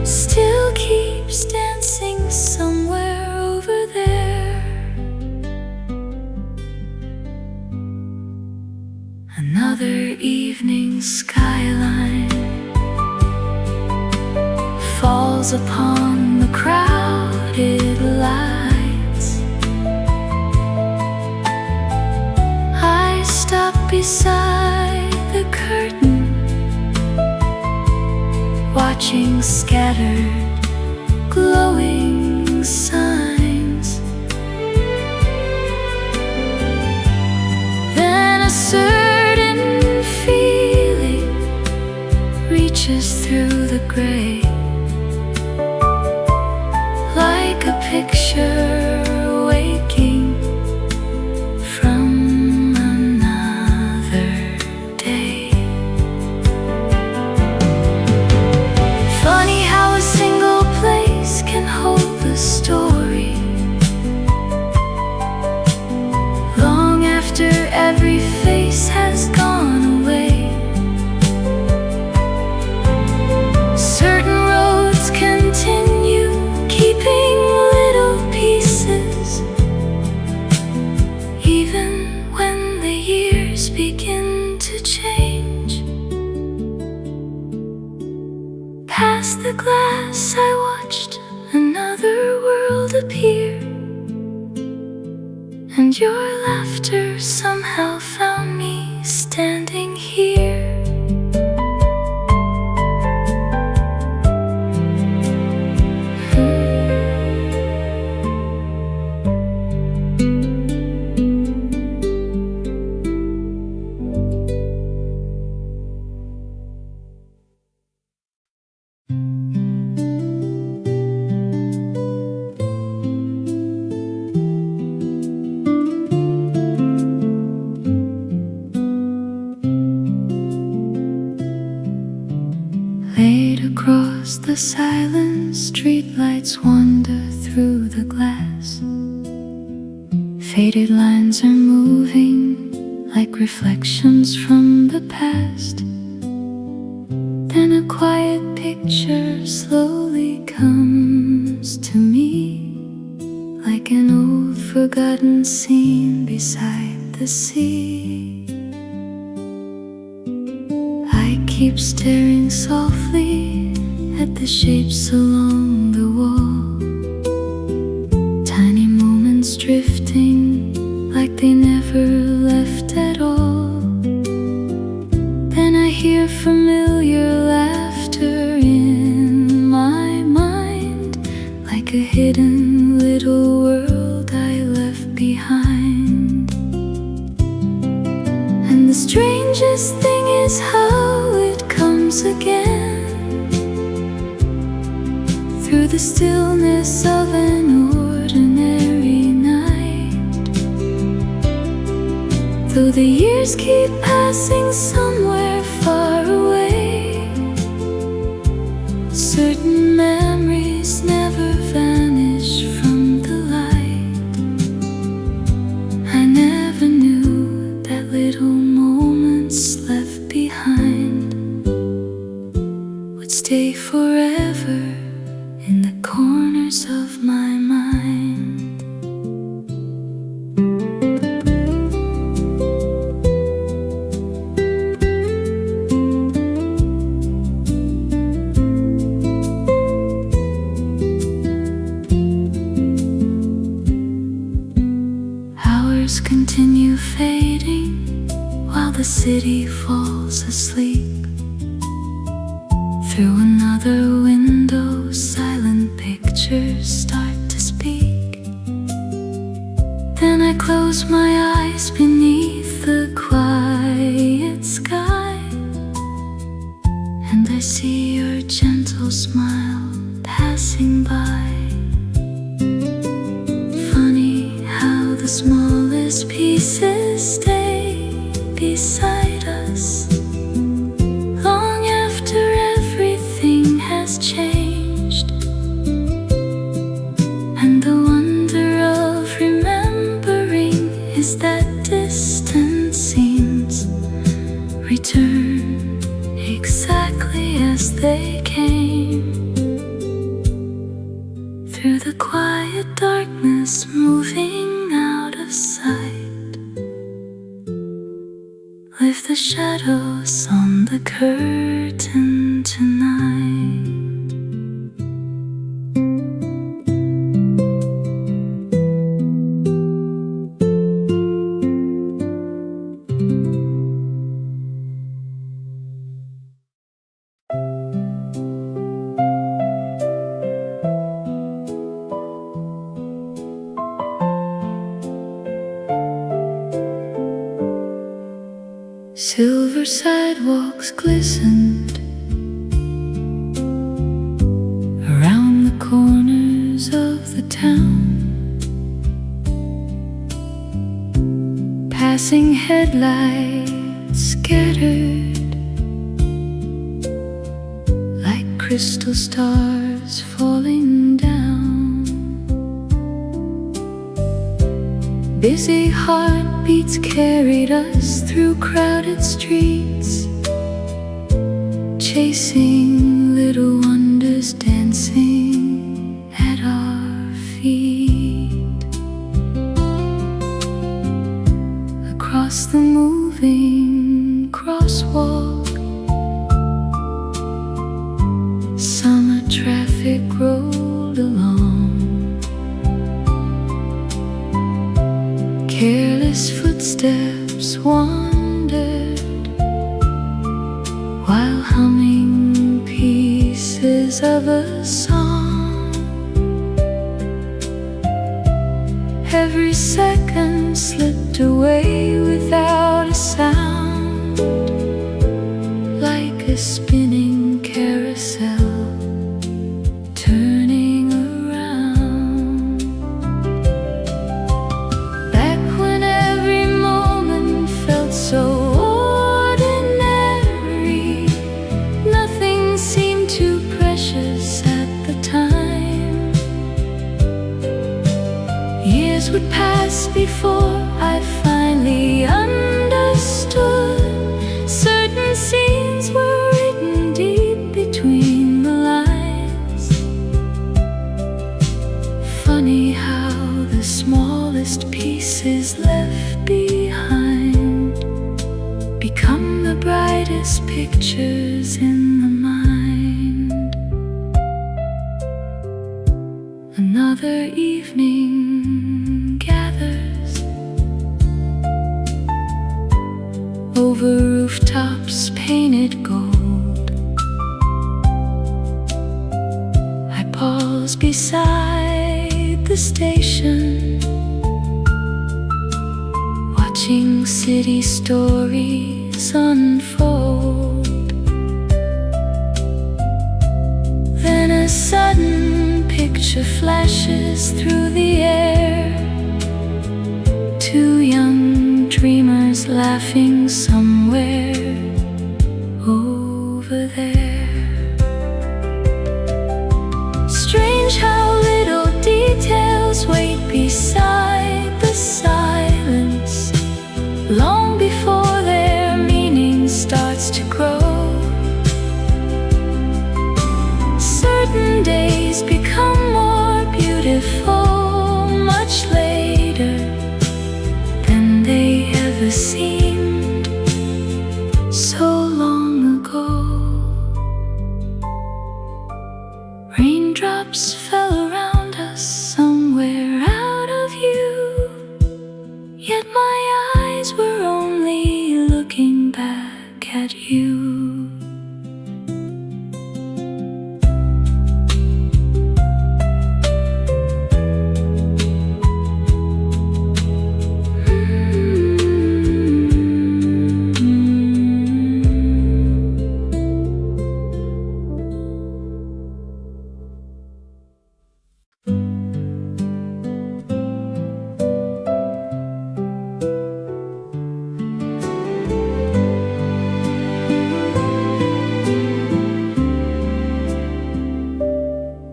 still keeps dancing somewhere over there. Another evening skyline falls upon the crowded lights. I stop beside the curtain, watching scattered glowing signs. Then a certain feeling reaches through the gray, like a picture waking from another day. Funny how a single place can hold the story long after every face has gone away. Certain roads continue, keeping little pieces, even when the years begin to change. Past the glass I watched another world appear, and your laughter somehow found me standing here. Laid across the silent streetlights wander through the glass. Faded lines are moving like reflections from the past. Then a quiet picture slowly comes to me, like an old forgotten scene beside the sea. I keep staring softly at the shapes along the wall, tiny moments drifting like they never left at all. Then I hear familiar laughter in my mind, like a hidden little world I left behind. And the strangest thing is how it comes again, through the stillness of an ordinary night. Though the years keep passing somewhere far away, certain memories never vanish from the light. I never knew that little moments left behind would stay forever in the corners of my mind. continue fading while the city falls asleep. Through another window, silent pictures start to speak. Then I close my eyes beneath the quiet sky, and I see your gentle smile passing by. Funny how the smallest pieces stay beside us long after everything has changed. And the wonder of remembering is that distant scenes return exactly as they came. Through the quiet darkness, moving out of sight, lift the shadows on the curtain tonight. Silver sidewalks glistened around the corners of the town. Passing headlights scattered like crystal stars falling down. Busy heartbeats carried us through crowded streets, chasing little wonders dancing at our feet. Across the moving crosswalk, summer traffic rolled along. Careless footsteps wandered while humming pieces of a song. Every second slipped away without a sound, like a spinning carousel turning around. Back when every moment felt so ordinary, nothing seemed too precious at the time. Years would pass before I finally understood certain scenes were written deep between the lines. Funny how the smallest pieces left behind become the brightest pictures in the mind. Another evening gathers over rooftops painted gold. I pause beside the station, watching city stories unfold. Then a sudden picture flashes through the air, two young dreamers laughing somewhere over there. Strange how little details wait beside the silence, long before their meaning starts to grow. Certain days become more beautiful much later than they ever seemed so long ago. Raindrops fell around us somewhere out of view, yet my eyes were only looking back at you.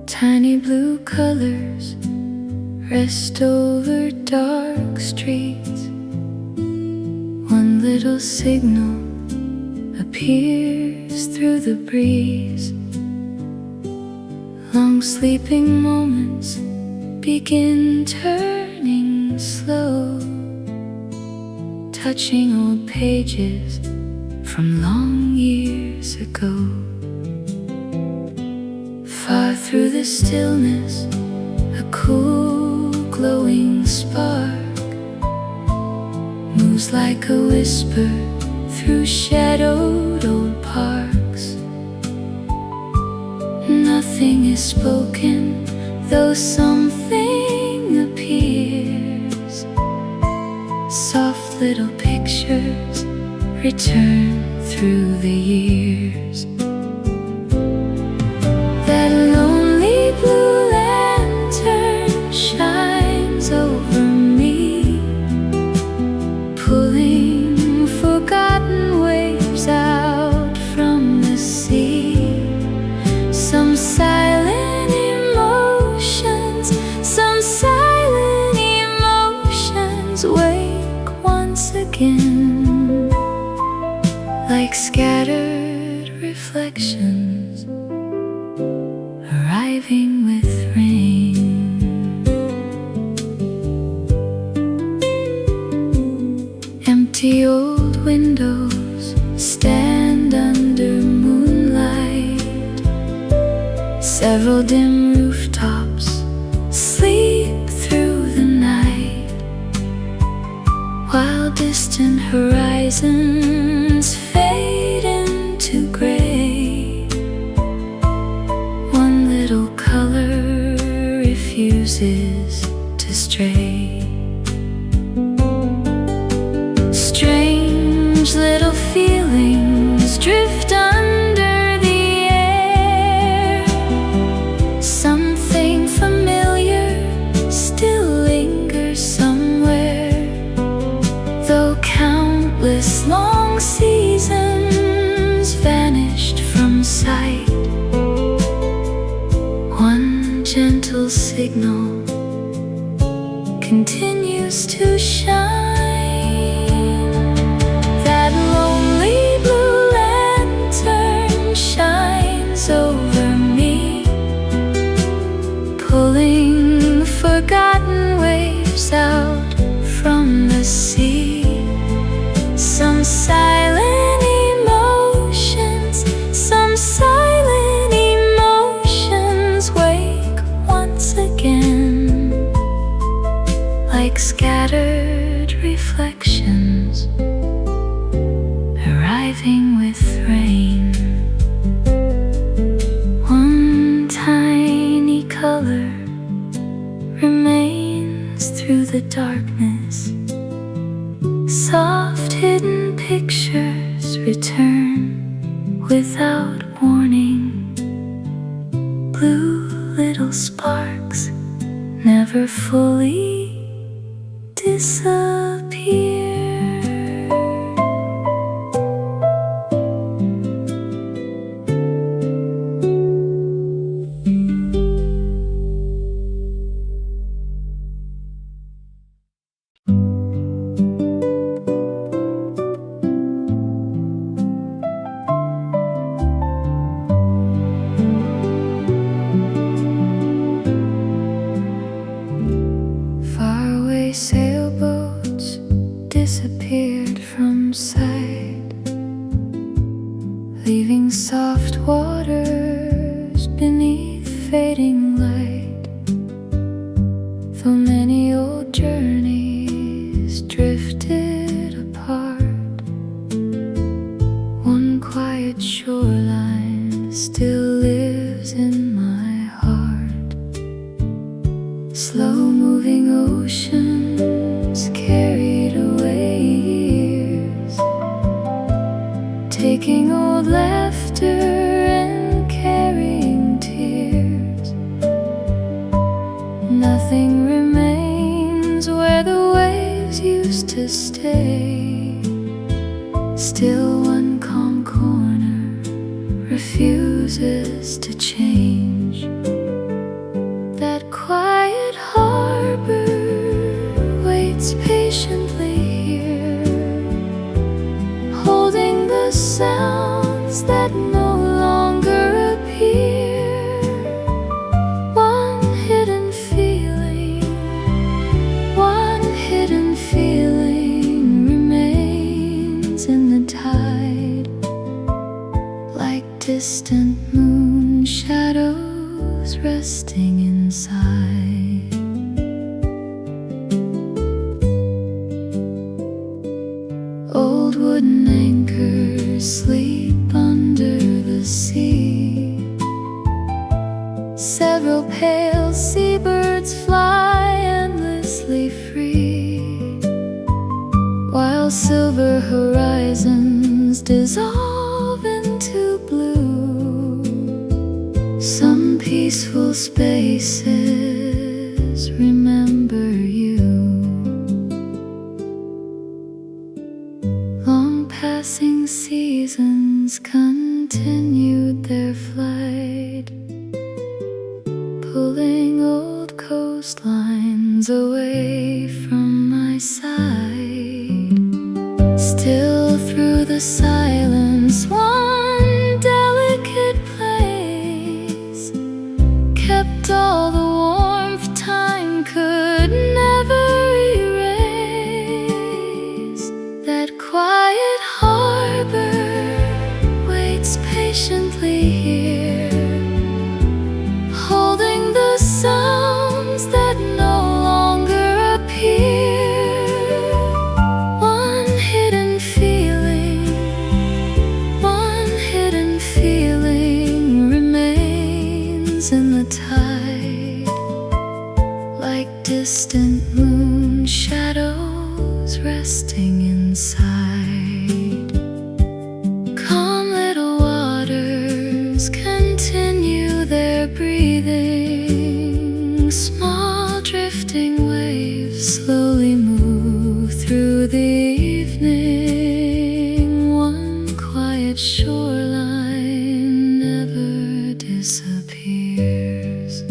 Tiny blue colors rest over dark streets. One little signal appears through the breeze. Long sleeping moments begin turning slow, touching old pages from long years ago. Far through the stillness, a cool glowing spark moves like a whisper through shadowed old parks. Nothing is spoken, though something appears. Soft little pictures return through the years. That lonely blue lantern shines over me, pulling forgotten waves out from the sea. Some silent emotions wake once again, like scattered reflections arriving with rain. Empty old windows stand under moonlight. Several dim rooftops sleep through the night, while distant horizons fade into gray. One little color refuses to stray. Strange little feelings drift under the air. Something familiar still lingers somewhere, though countless long seasons vanished from sight. One gentle signal continues to shine. That lonely blue lantern shines over me, pulling forgotten waves out from the sea. Some silent emotions wake once again, like scattered reflections arriving with rain. One tiny color remains through the darkness. Soft hidden pictures return without warning. Blue little sparks never fully disappear. Faraway sailboats disappeared from sight, leaving soft waters beneath fading light. Though many old journeys drifted Still one calm corner refuses to change. That quiet harbor waits patiently here, holding the sounds that no longer appear. One hidden feeling remains in the tide, like distant moon shadows resting inside. Old wooden anchors sleep under the sea. Several pale seabirds fly endlessly free, while silver horizons dissolve into blue. Some peaceful spaces remember you. Long passing seasons continued their flight, pulling old coastlines away from my side. Still through the silence, one delicate place kept all the warmth time could never erase. That quiet harbor waits patiently here, holding the sounds that no longer appear. One hidden feeling remains in the tide, like distant moon shadows resting inside. Calm little waters continue their breathing. Small drifting waves slowly move through the evening. One quiet shoreline never disappears.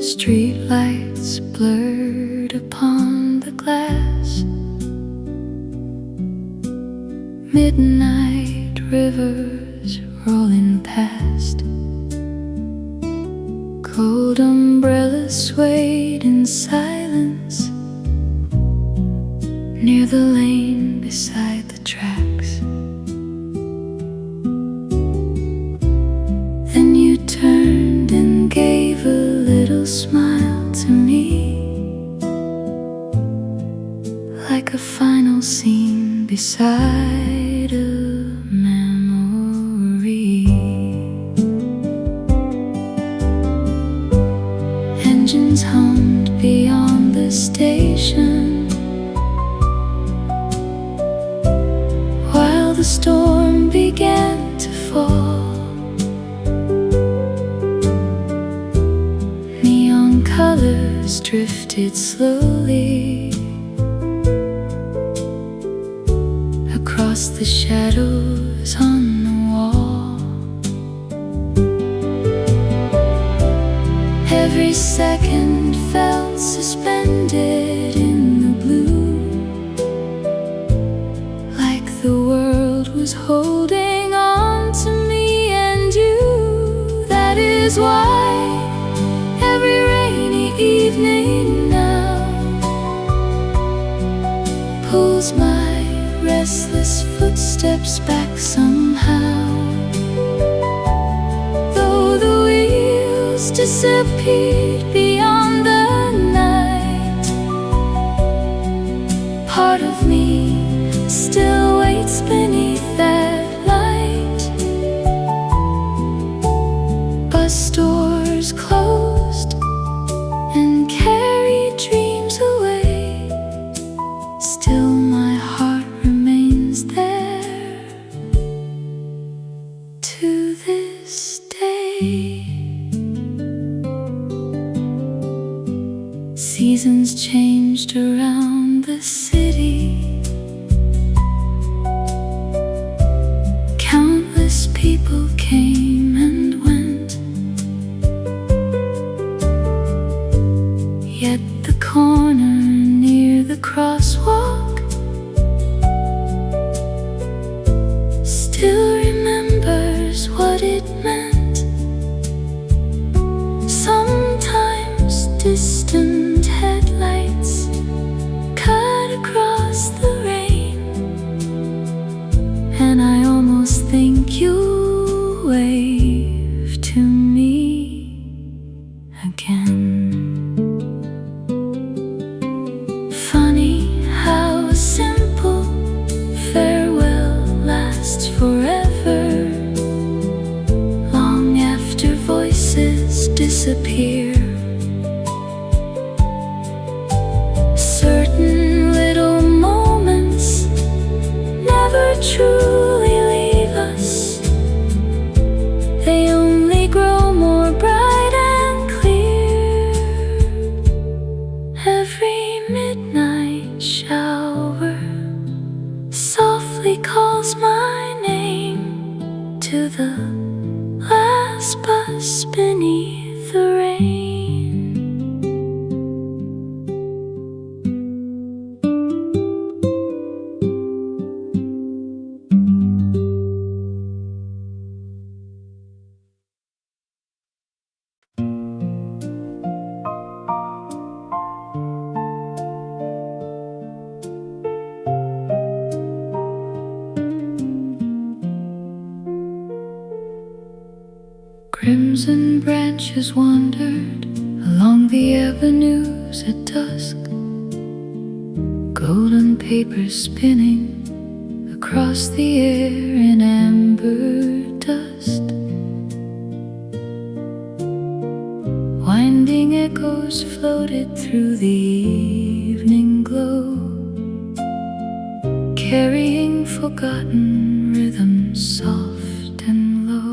Streetlights blurred upon the glass. Midnight rivers rolling past. Cold umbrellas swayed in silence near the lane beside the tracks. Then you turned and gave a little smile to me, like a final scene beside a memory. Engines hummed beyond the station, while the storm began to fall. Neon colors drifted slowly across the shadows on the wall. Every second felt suspended in the blue, like the world was holding on to me and you. That is why every rainy evening now pulls my restless footsteps back somehow. Though the wheels disappeared beyond the night, part of me still waits beneath that light. the stores closed and carried dreams away, still my heart remains there to this day. Seasons changed around the city. Countless people came and went, yet the corner near the crosswalk still remembers what it meant. Sometimes distant headlights cut across the rain, and I almost think you wave to me again. Funny how a simple farewell lasts forever, long after voices disappear. Certain little moments never truly leave us. They only grow more bright and clear. Every midnight shower softly calls my name to the last bus beneath the rain. Crimson branches wandered along the avenues at dusk, golden paper spinning across the air in amber dust. Winding echoes floated through the evening glow, carrying forgotten rhythms soft and low.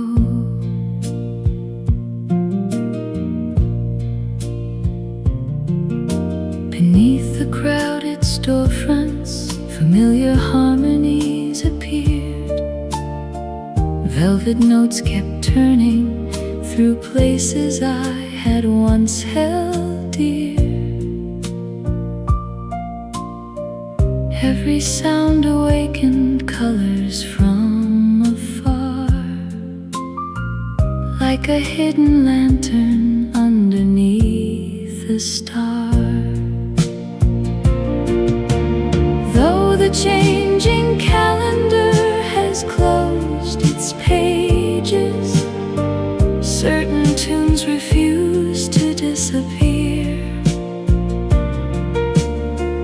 Beneath the crowded storefronts, familiar harmonies appeared. Velvet notes kept turning through places I had once held dear. Every sound awakened colors from afar, like a hidden lantern underneath a star. Though the changing calendar has closed its pages, certain tunes refuse to disappear.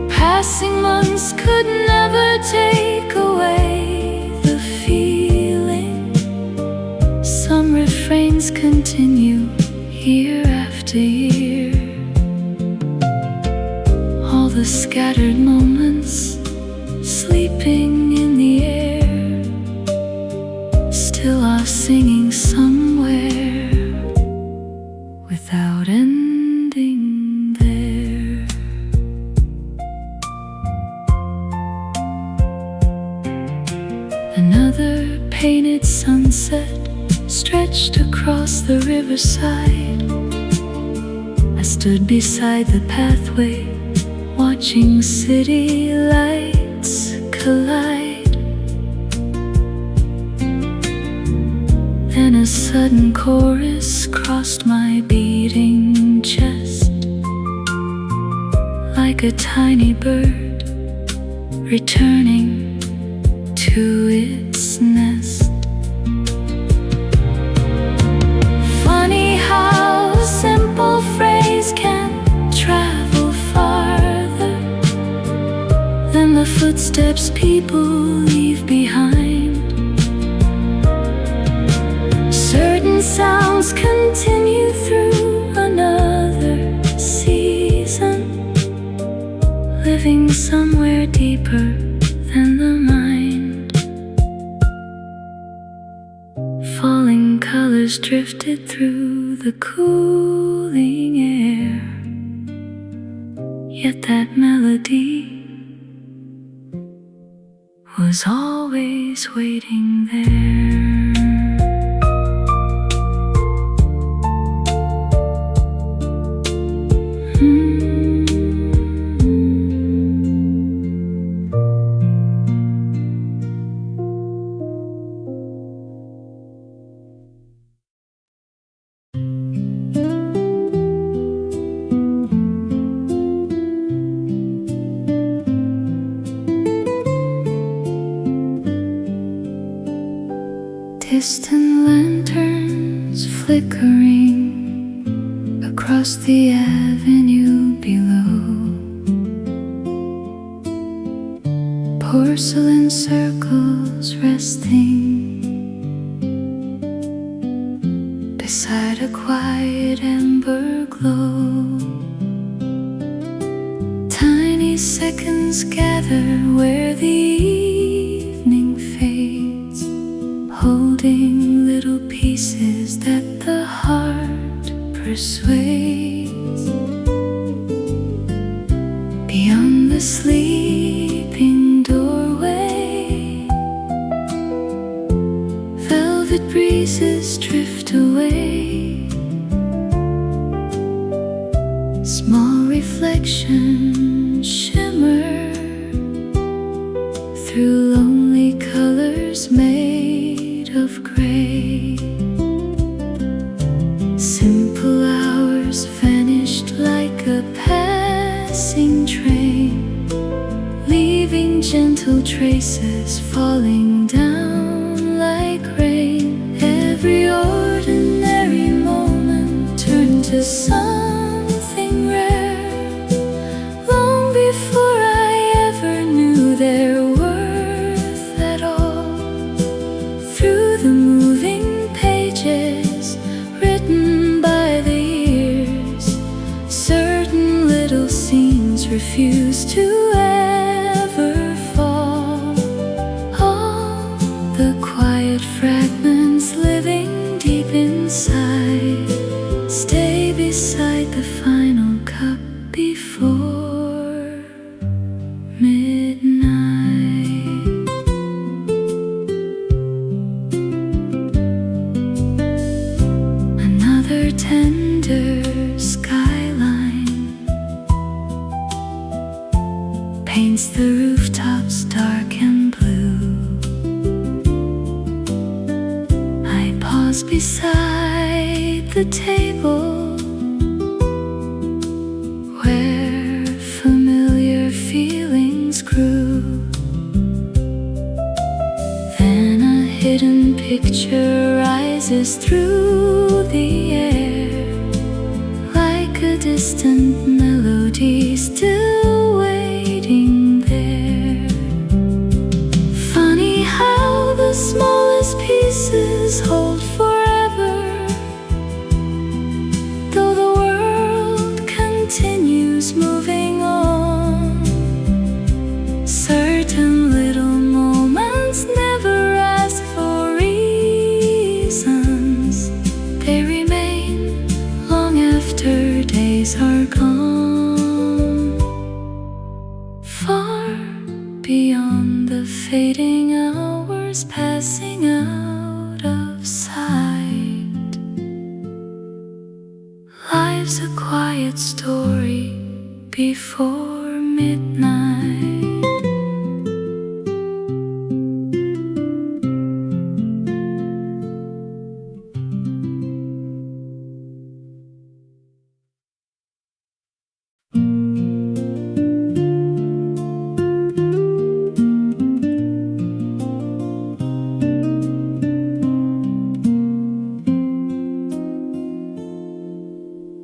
Passing months could never take away the feeling. Some refrains continue year after year. All the scattered moments sleeping in the air still are singing somewhere without ending there. Another painted sunset stretched across the riverside. I stood beside the pathway, watching city lights collide. Then a sudden chorus crossed my beating chest, like a tiny bird returning to its nest. Funny how a simple phrase can travel farther than the footsteps people leave behind. Certain sounds continue through another season, living somewhere deeper than the mind. Falling colors drifted through the cooling air, yet that melody was always waiting there. Distant lanterns flickering across the avenue below, porcelain circles resting beside a quiet amber glow. Tiny seconds gather where the evening fades, holding little pieces that the heart persuades. Beyond the sleeping doorway, velvet breezes drift away. Small reflections shimmer through lonely colors made of gray. Simple hours vanished like a passing train, leaving gentle traces falling down like rain. Every ordinary moment turned to something rare, long before I ever knew their worth at all. Through the moving pages written by the years, certain little scenes refuse to ever fall. All the quiet fragments living deep inside stay beside the final cup before midnight. Another tender skyline paints the rooftops dark and blue. I pause beside the table where familiar feelings grew. Then a hidden picture rises through the air, like a distant melody still waiting there. Funny how the smallest pieces hold forever, though the world continues moving on. Certain little moments never ask for reasons, they remain long after days are gone, far beyond the fading hours passing out of sight. Life's a quiet story before midnight.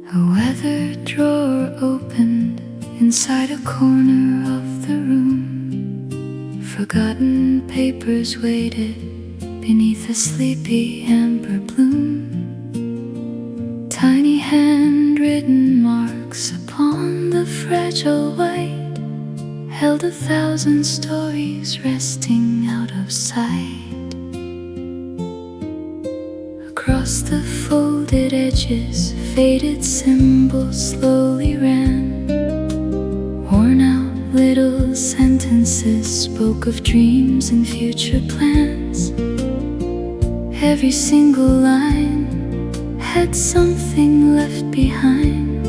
A weathered drawer opened inside a corner of the room. Forgotten papers waited beneath a sleepy amber bloom. fragile white held 1,000 stories resting out of sight. Across the folded edges, faded symbols slowly ran. Worn out little sentences spoke of dreams and future plans. Every single line had something left behind,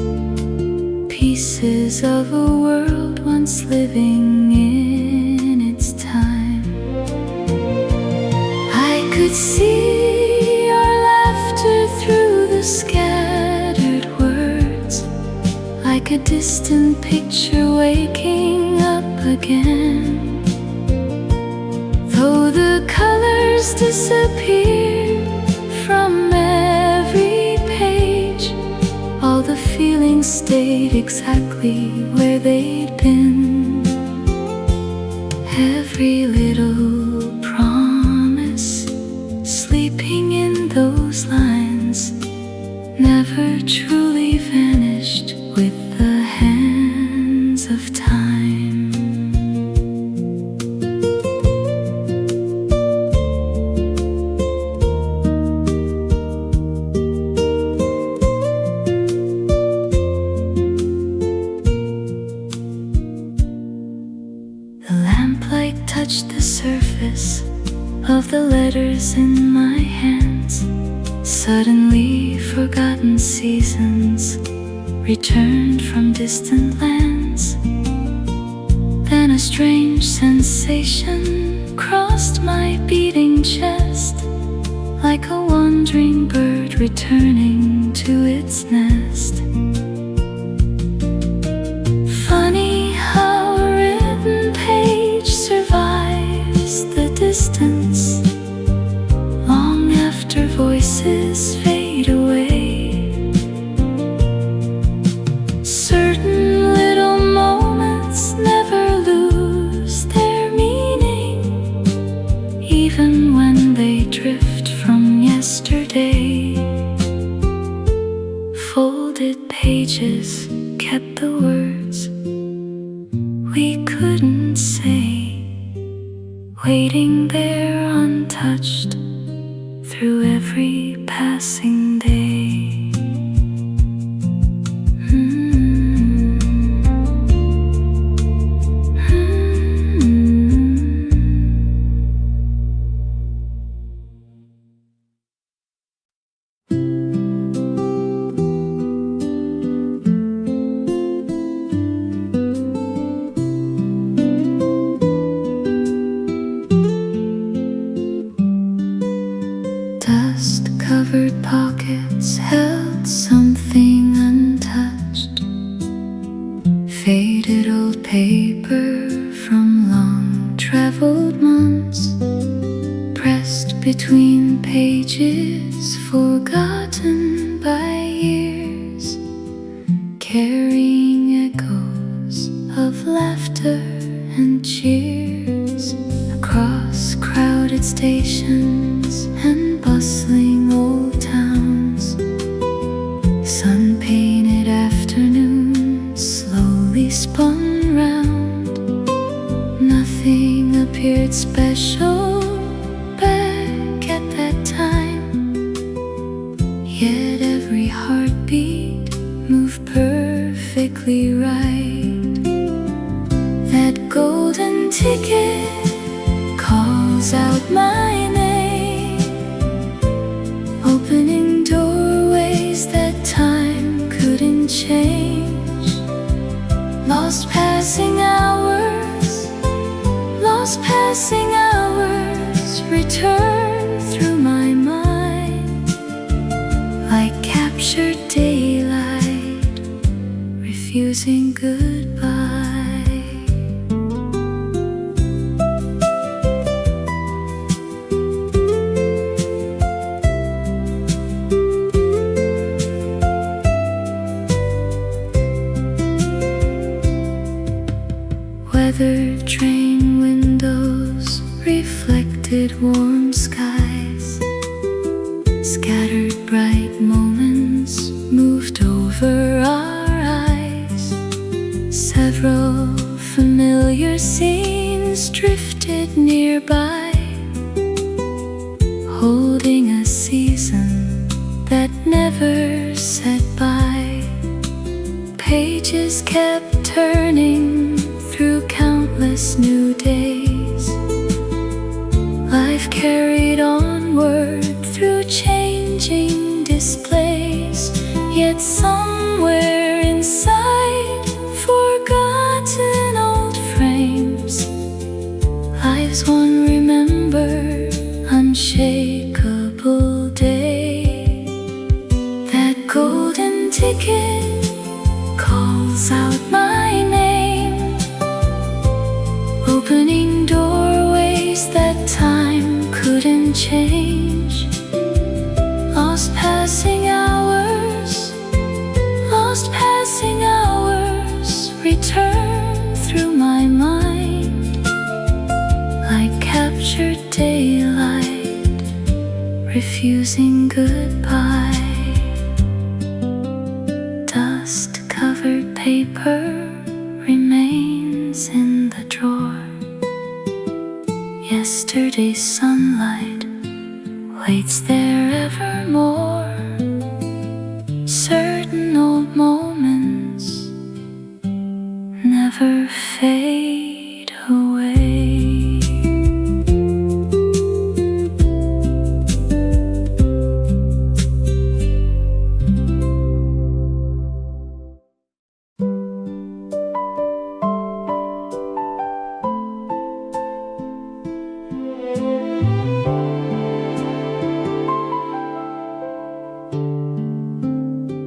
pieces of a world once living in its time. I could see your laughter through the scattered words, like a distant picture waking up again. Though the colors disappeared from every page, all the feelings stayed exactly where they'd been. Every little promise sleeping in those lines never truly vanished with the hands of time. Touched the surface of the letters in my hands. Suddenly forgotten seasons returned from distant lands. Then a strange sensation crossed my beating chest, like a wandering bird returning to its nest. Funny how a written page survives the distance long after voices fade away. Certain little moments never lose their meaning, even when they drift from yesterday. Folded pages kept the words we couldn't say, waiting there untouched through every passing day. Dust-covered pockets held something untouched, faded old paper from long-traveled months, pressed between pages forgotten by years, carrying echoes of laughter and cheers across crowded stations and bustling old towns. Sun-painted afternoons slowly spun round. Nothing appeared special back at that time, yet every heartbeat moved perfectly right. That golden ticket calls out my name, opening doorways that time couldn't change. Lost passing hours, lost passing hours return through my mind, like captured daylight refusing goodbye. Weathered train windows reflected warm skies. Scattered bright moments moved over our eyes. holding a season that never said bye. Pages kept turning through countless new days. Life carried onward through changing displays. Yet somewhere inside forgotten old frames lives one remembered unshakable day. That golden ticket calls out my name, opening doorways that time couldn't change. Lost passing hours, lost passing hours return through my mind like captured daylight, refusing goodbye. Dust-covered paper remains in the drawer. Yesterday's sunlight waits there evermore. Certain old moments never fade away.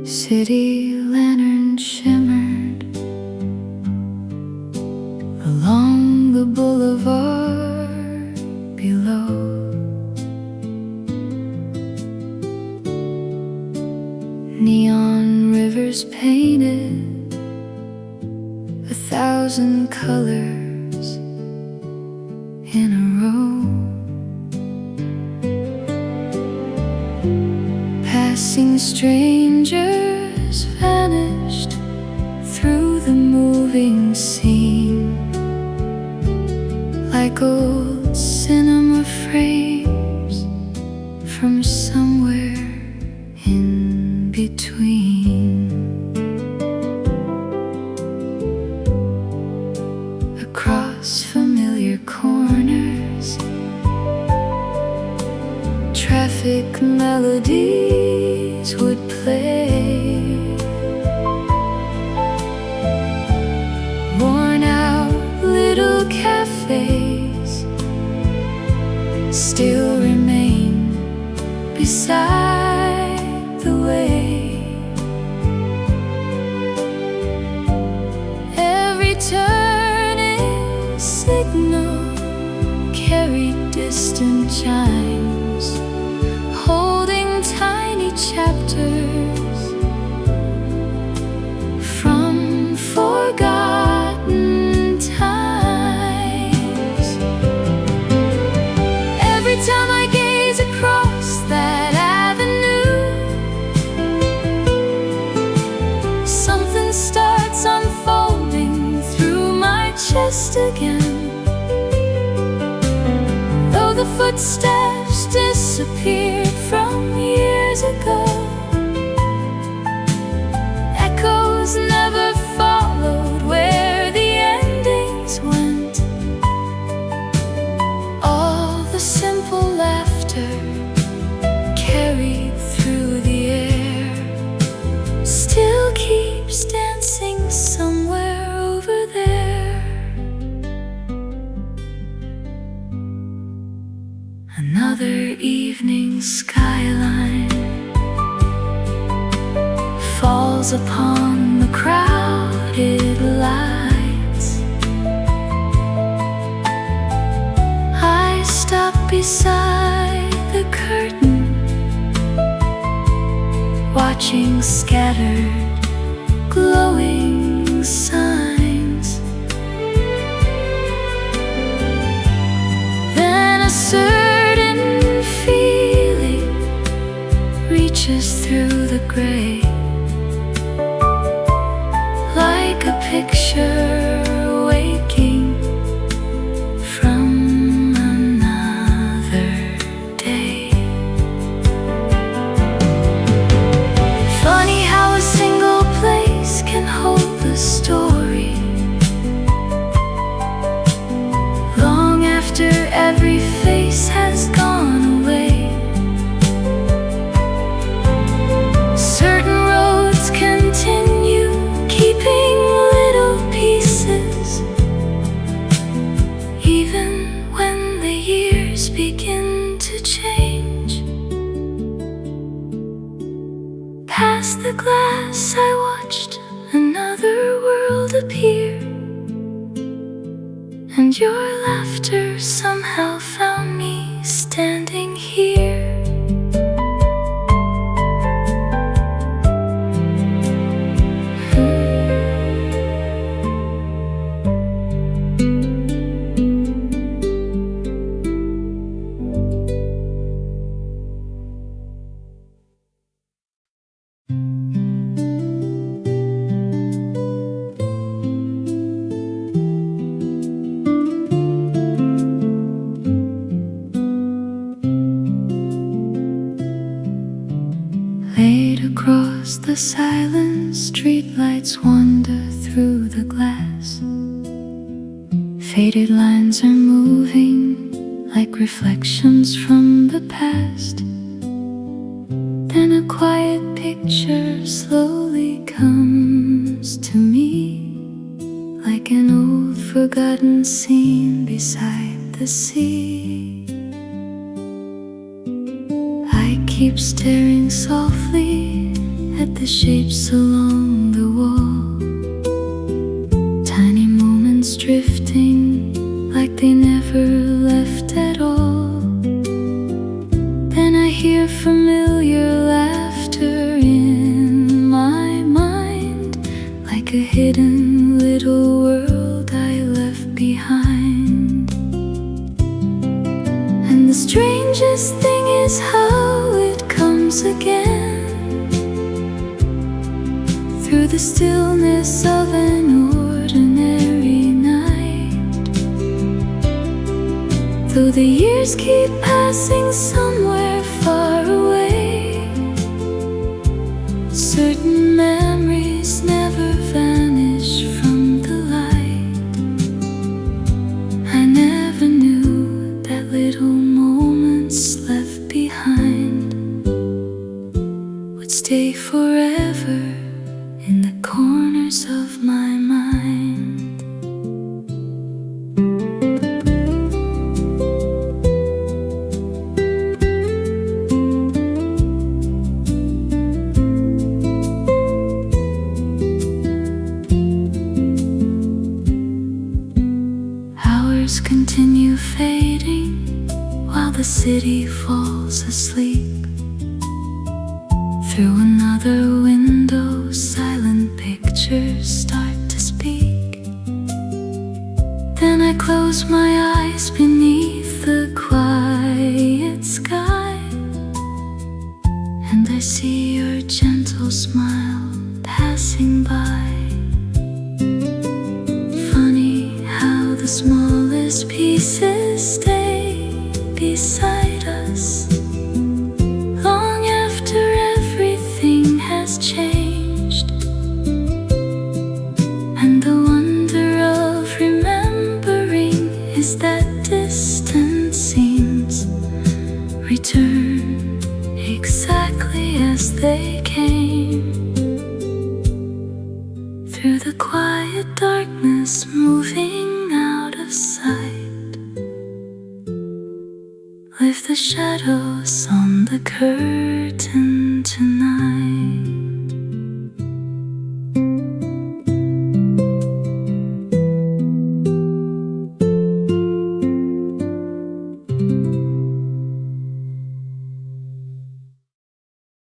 City lanterns shimmered along the boulevard below. Neon rivers painted 1,000 colors in a row. Passing strangers vanished through the moving scene like old cinema frames from somewhere in between. Across familiar corners, traffic melodies would play. Worn out little cafes still remain beside the way. Every turning signal carried distant chimes, holding tiny chapters from forgotten times. Every time I gaze across that avenue, something starts unfolding through my chest again. Though the footsteps disappeared from years ago, echoes never followed where the endings went. All the simple laughter carried through the air still keeps dancing somewhere over there. Another evening skyline falls upon the crowded lights. I stop beside the curtain, watching scattered glowing signs. Then a certain feeling reaches through the gray, like a picture waking from another day. past the glass, I watched another world appear, and your laughter somehow found me standing here. Laid across the silent streetlights wander through the glass. Faded lines are moving like reflections from the past. Then a quiet picture slowly comes to me, like an old forgotten scene beside the sea. I keep staring softly at the shapes along the wall, tiny moments drifting like they never left at all. Then I hear familiar laughter in my mind, like a hidden little world I left behind. And the strangest thing is how it comes again, through the stillness of an ordinary night. Though the years keep passing somewhere far away, certain memories never vanish from the light. I never knew that little moments left behind would stay forever in the corners of my mind. Hours continue fading while the city falls asleep. Through another window, silent pictures start to speak. Then I close my eyes beneath the quiet sky, and I see your gentle smile passing by. Funny how the smallest pieces stay beside us long after everything has changed. And the wonder of remembering is that distant scenes return exactly as they came. Through the quiet darkness, moving out of sight, lift the shadows on the curtain.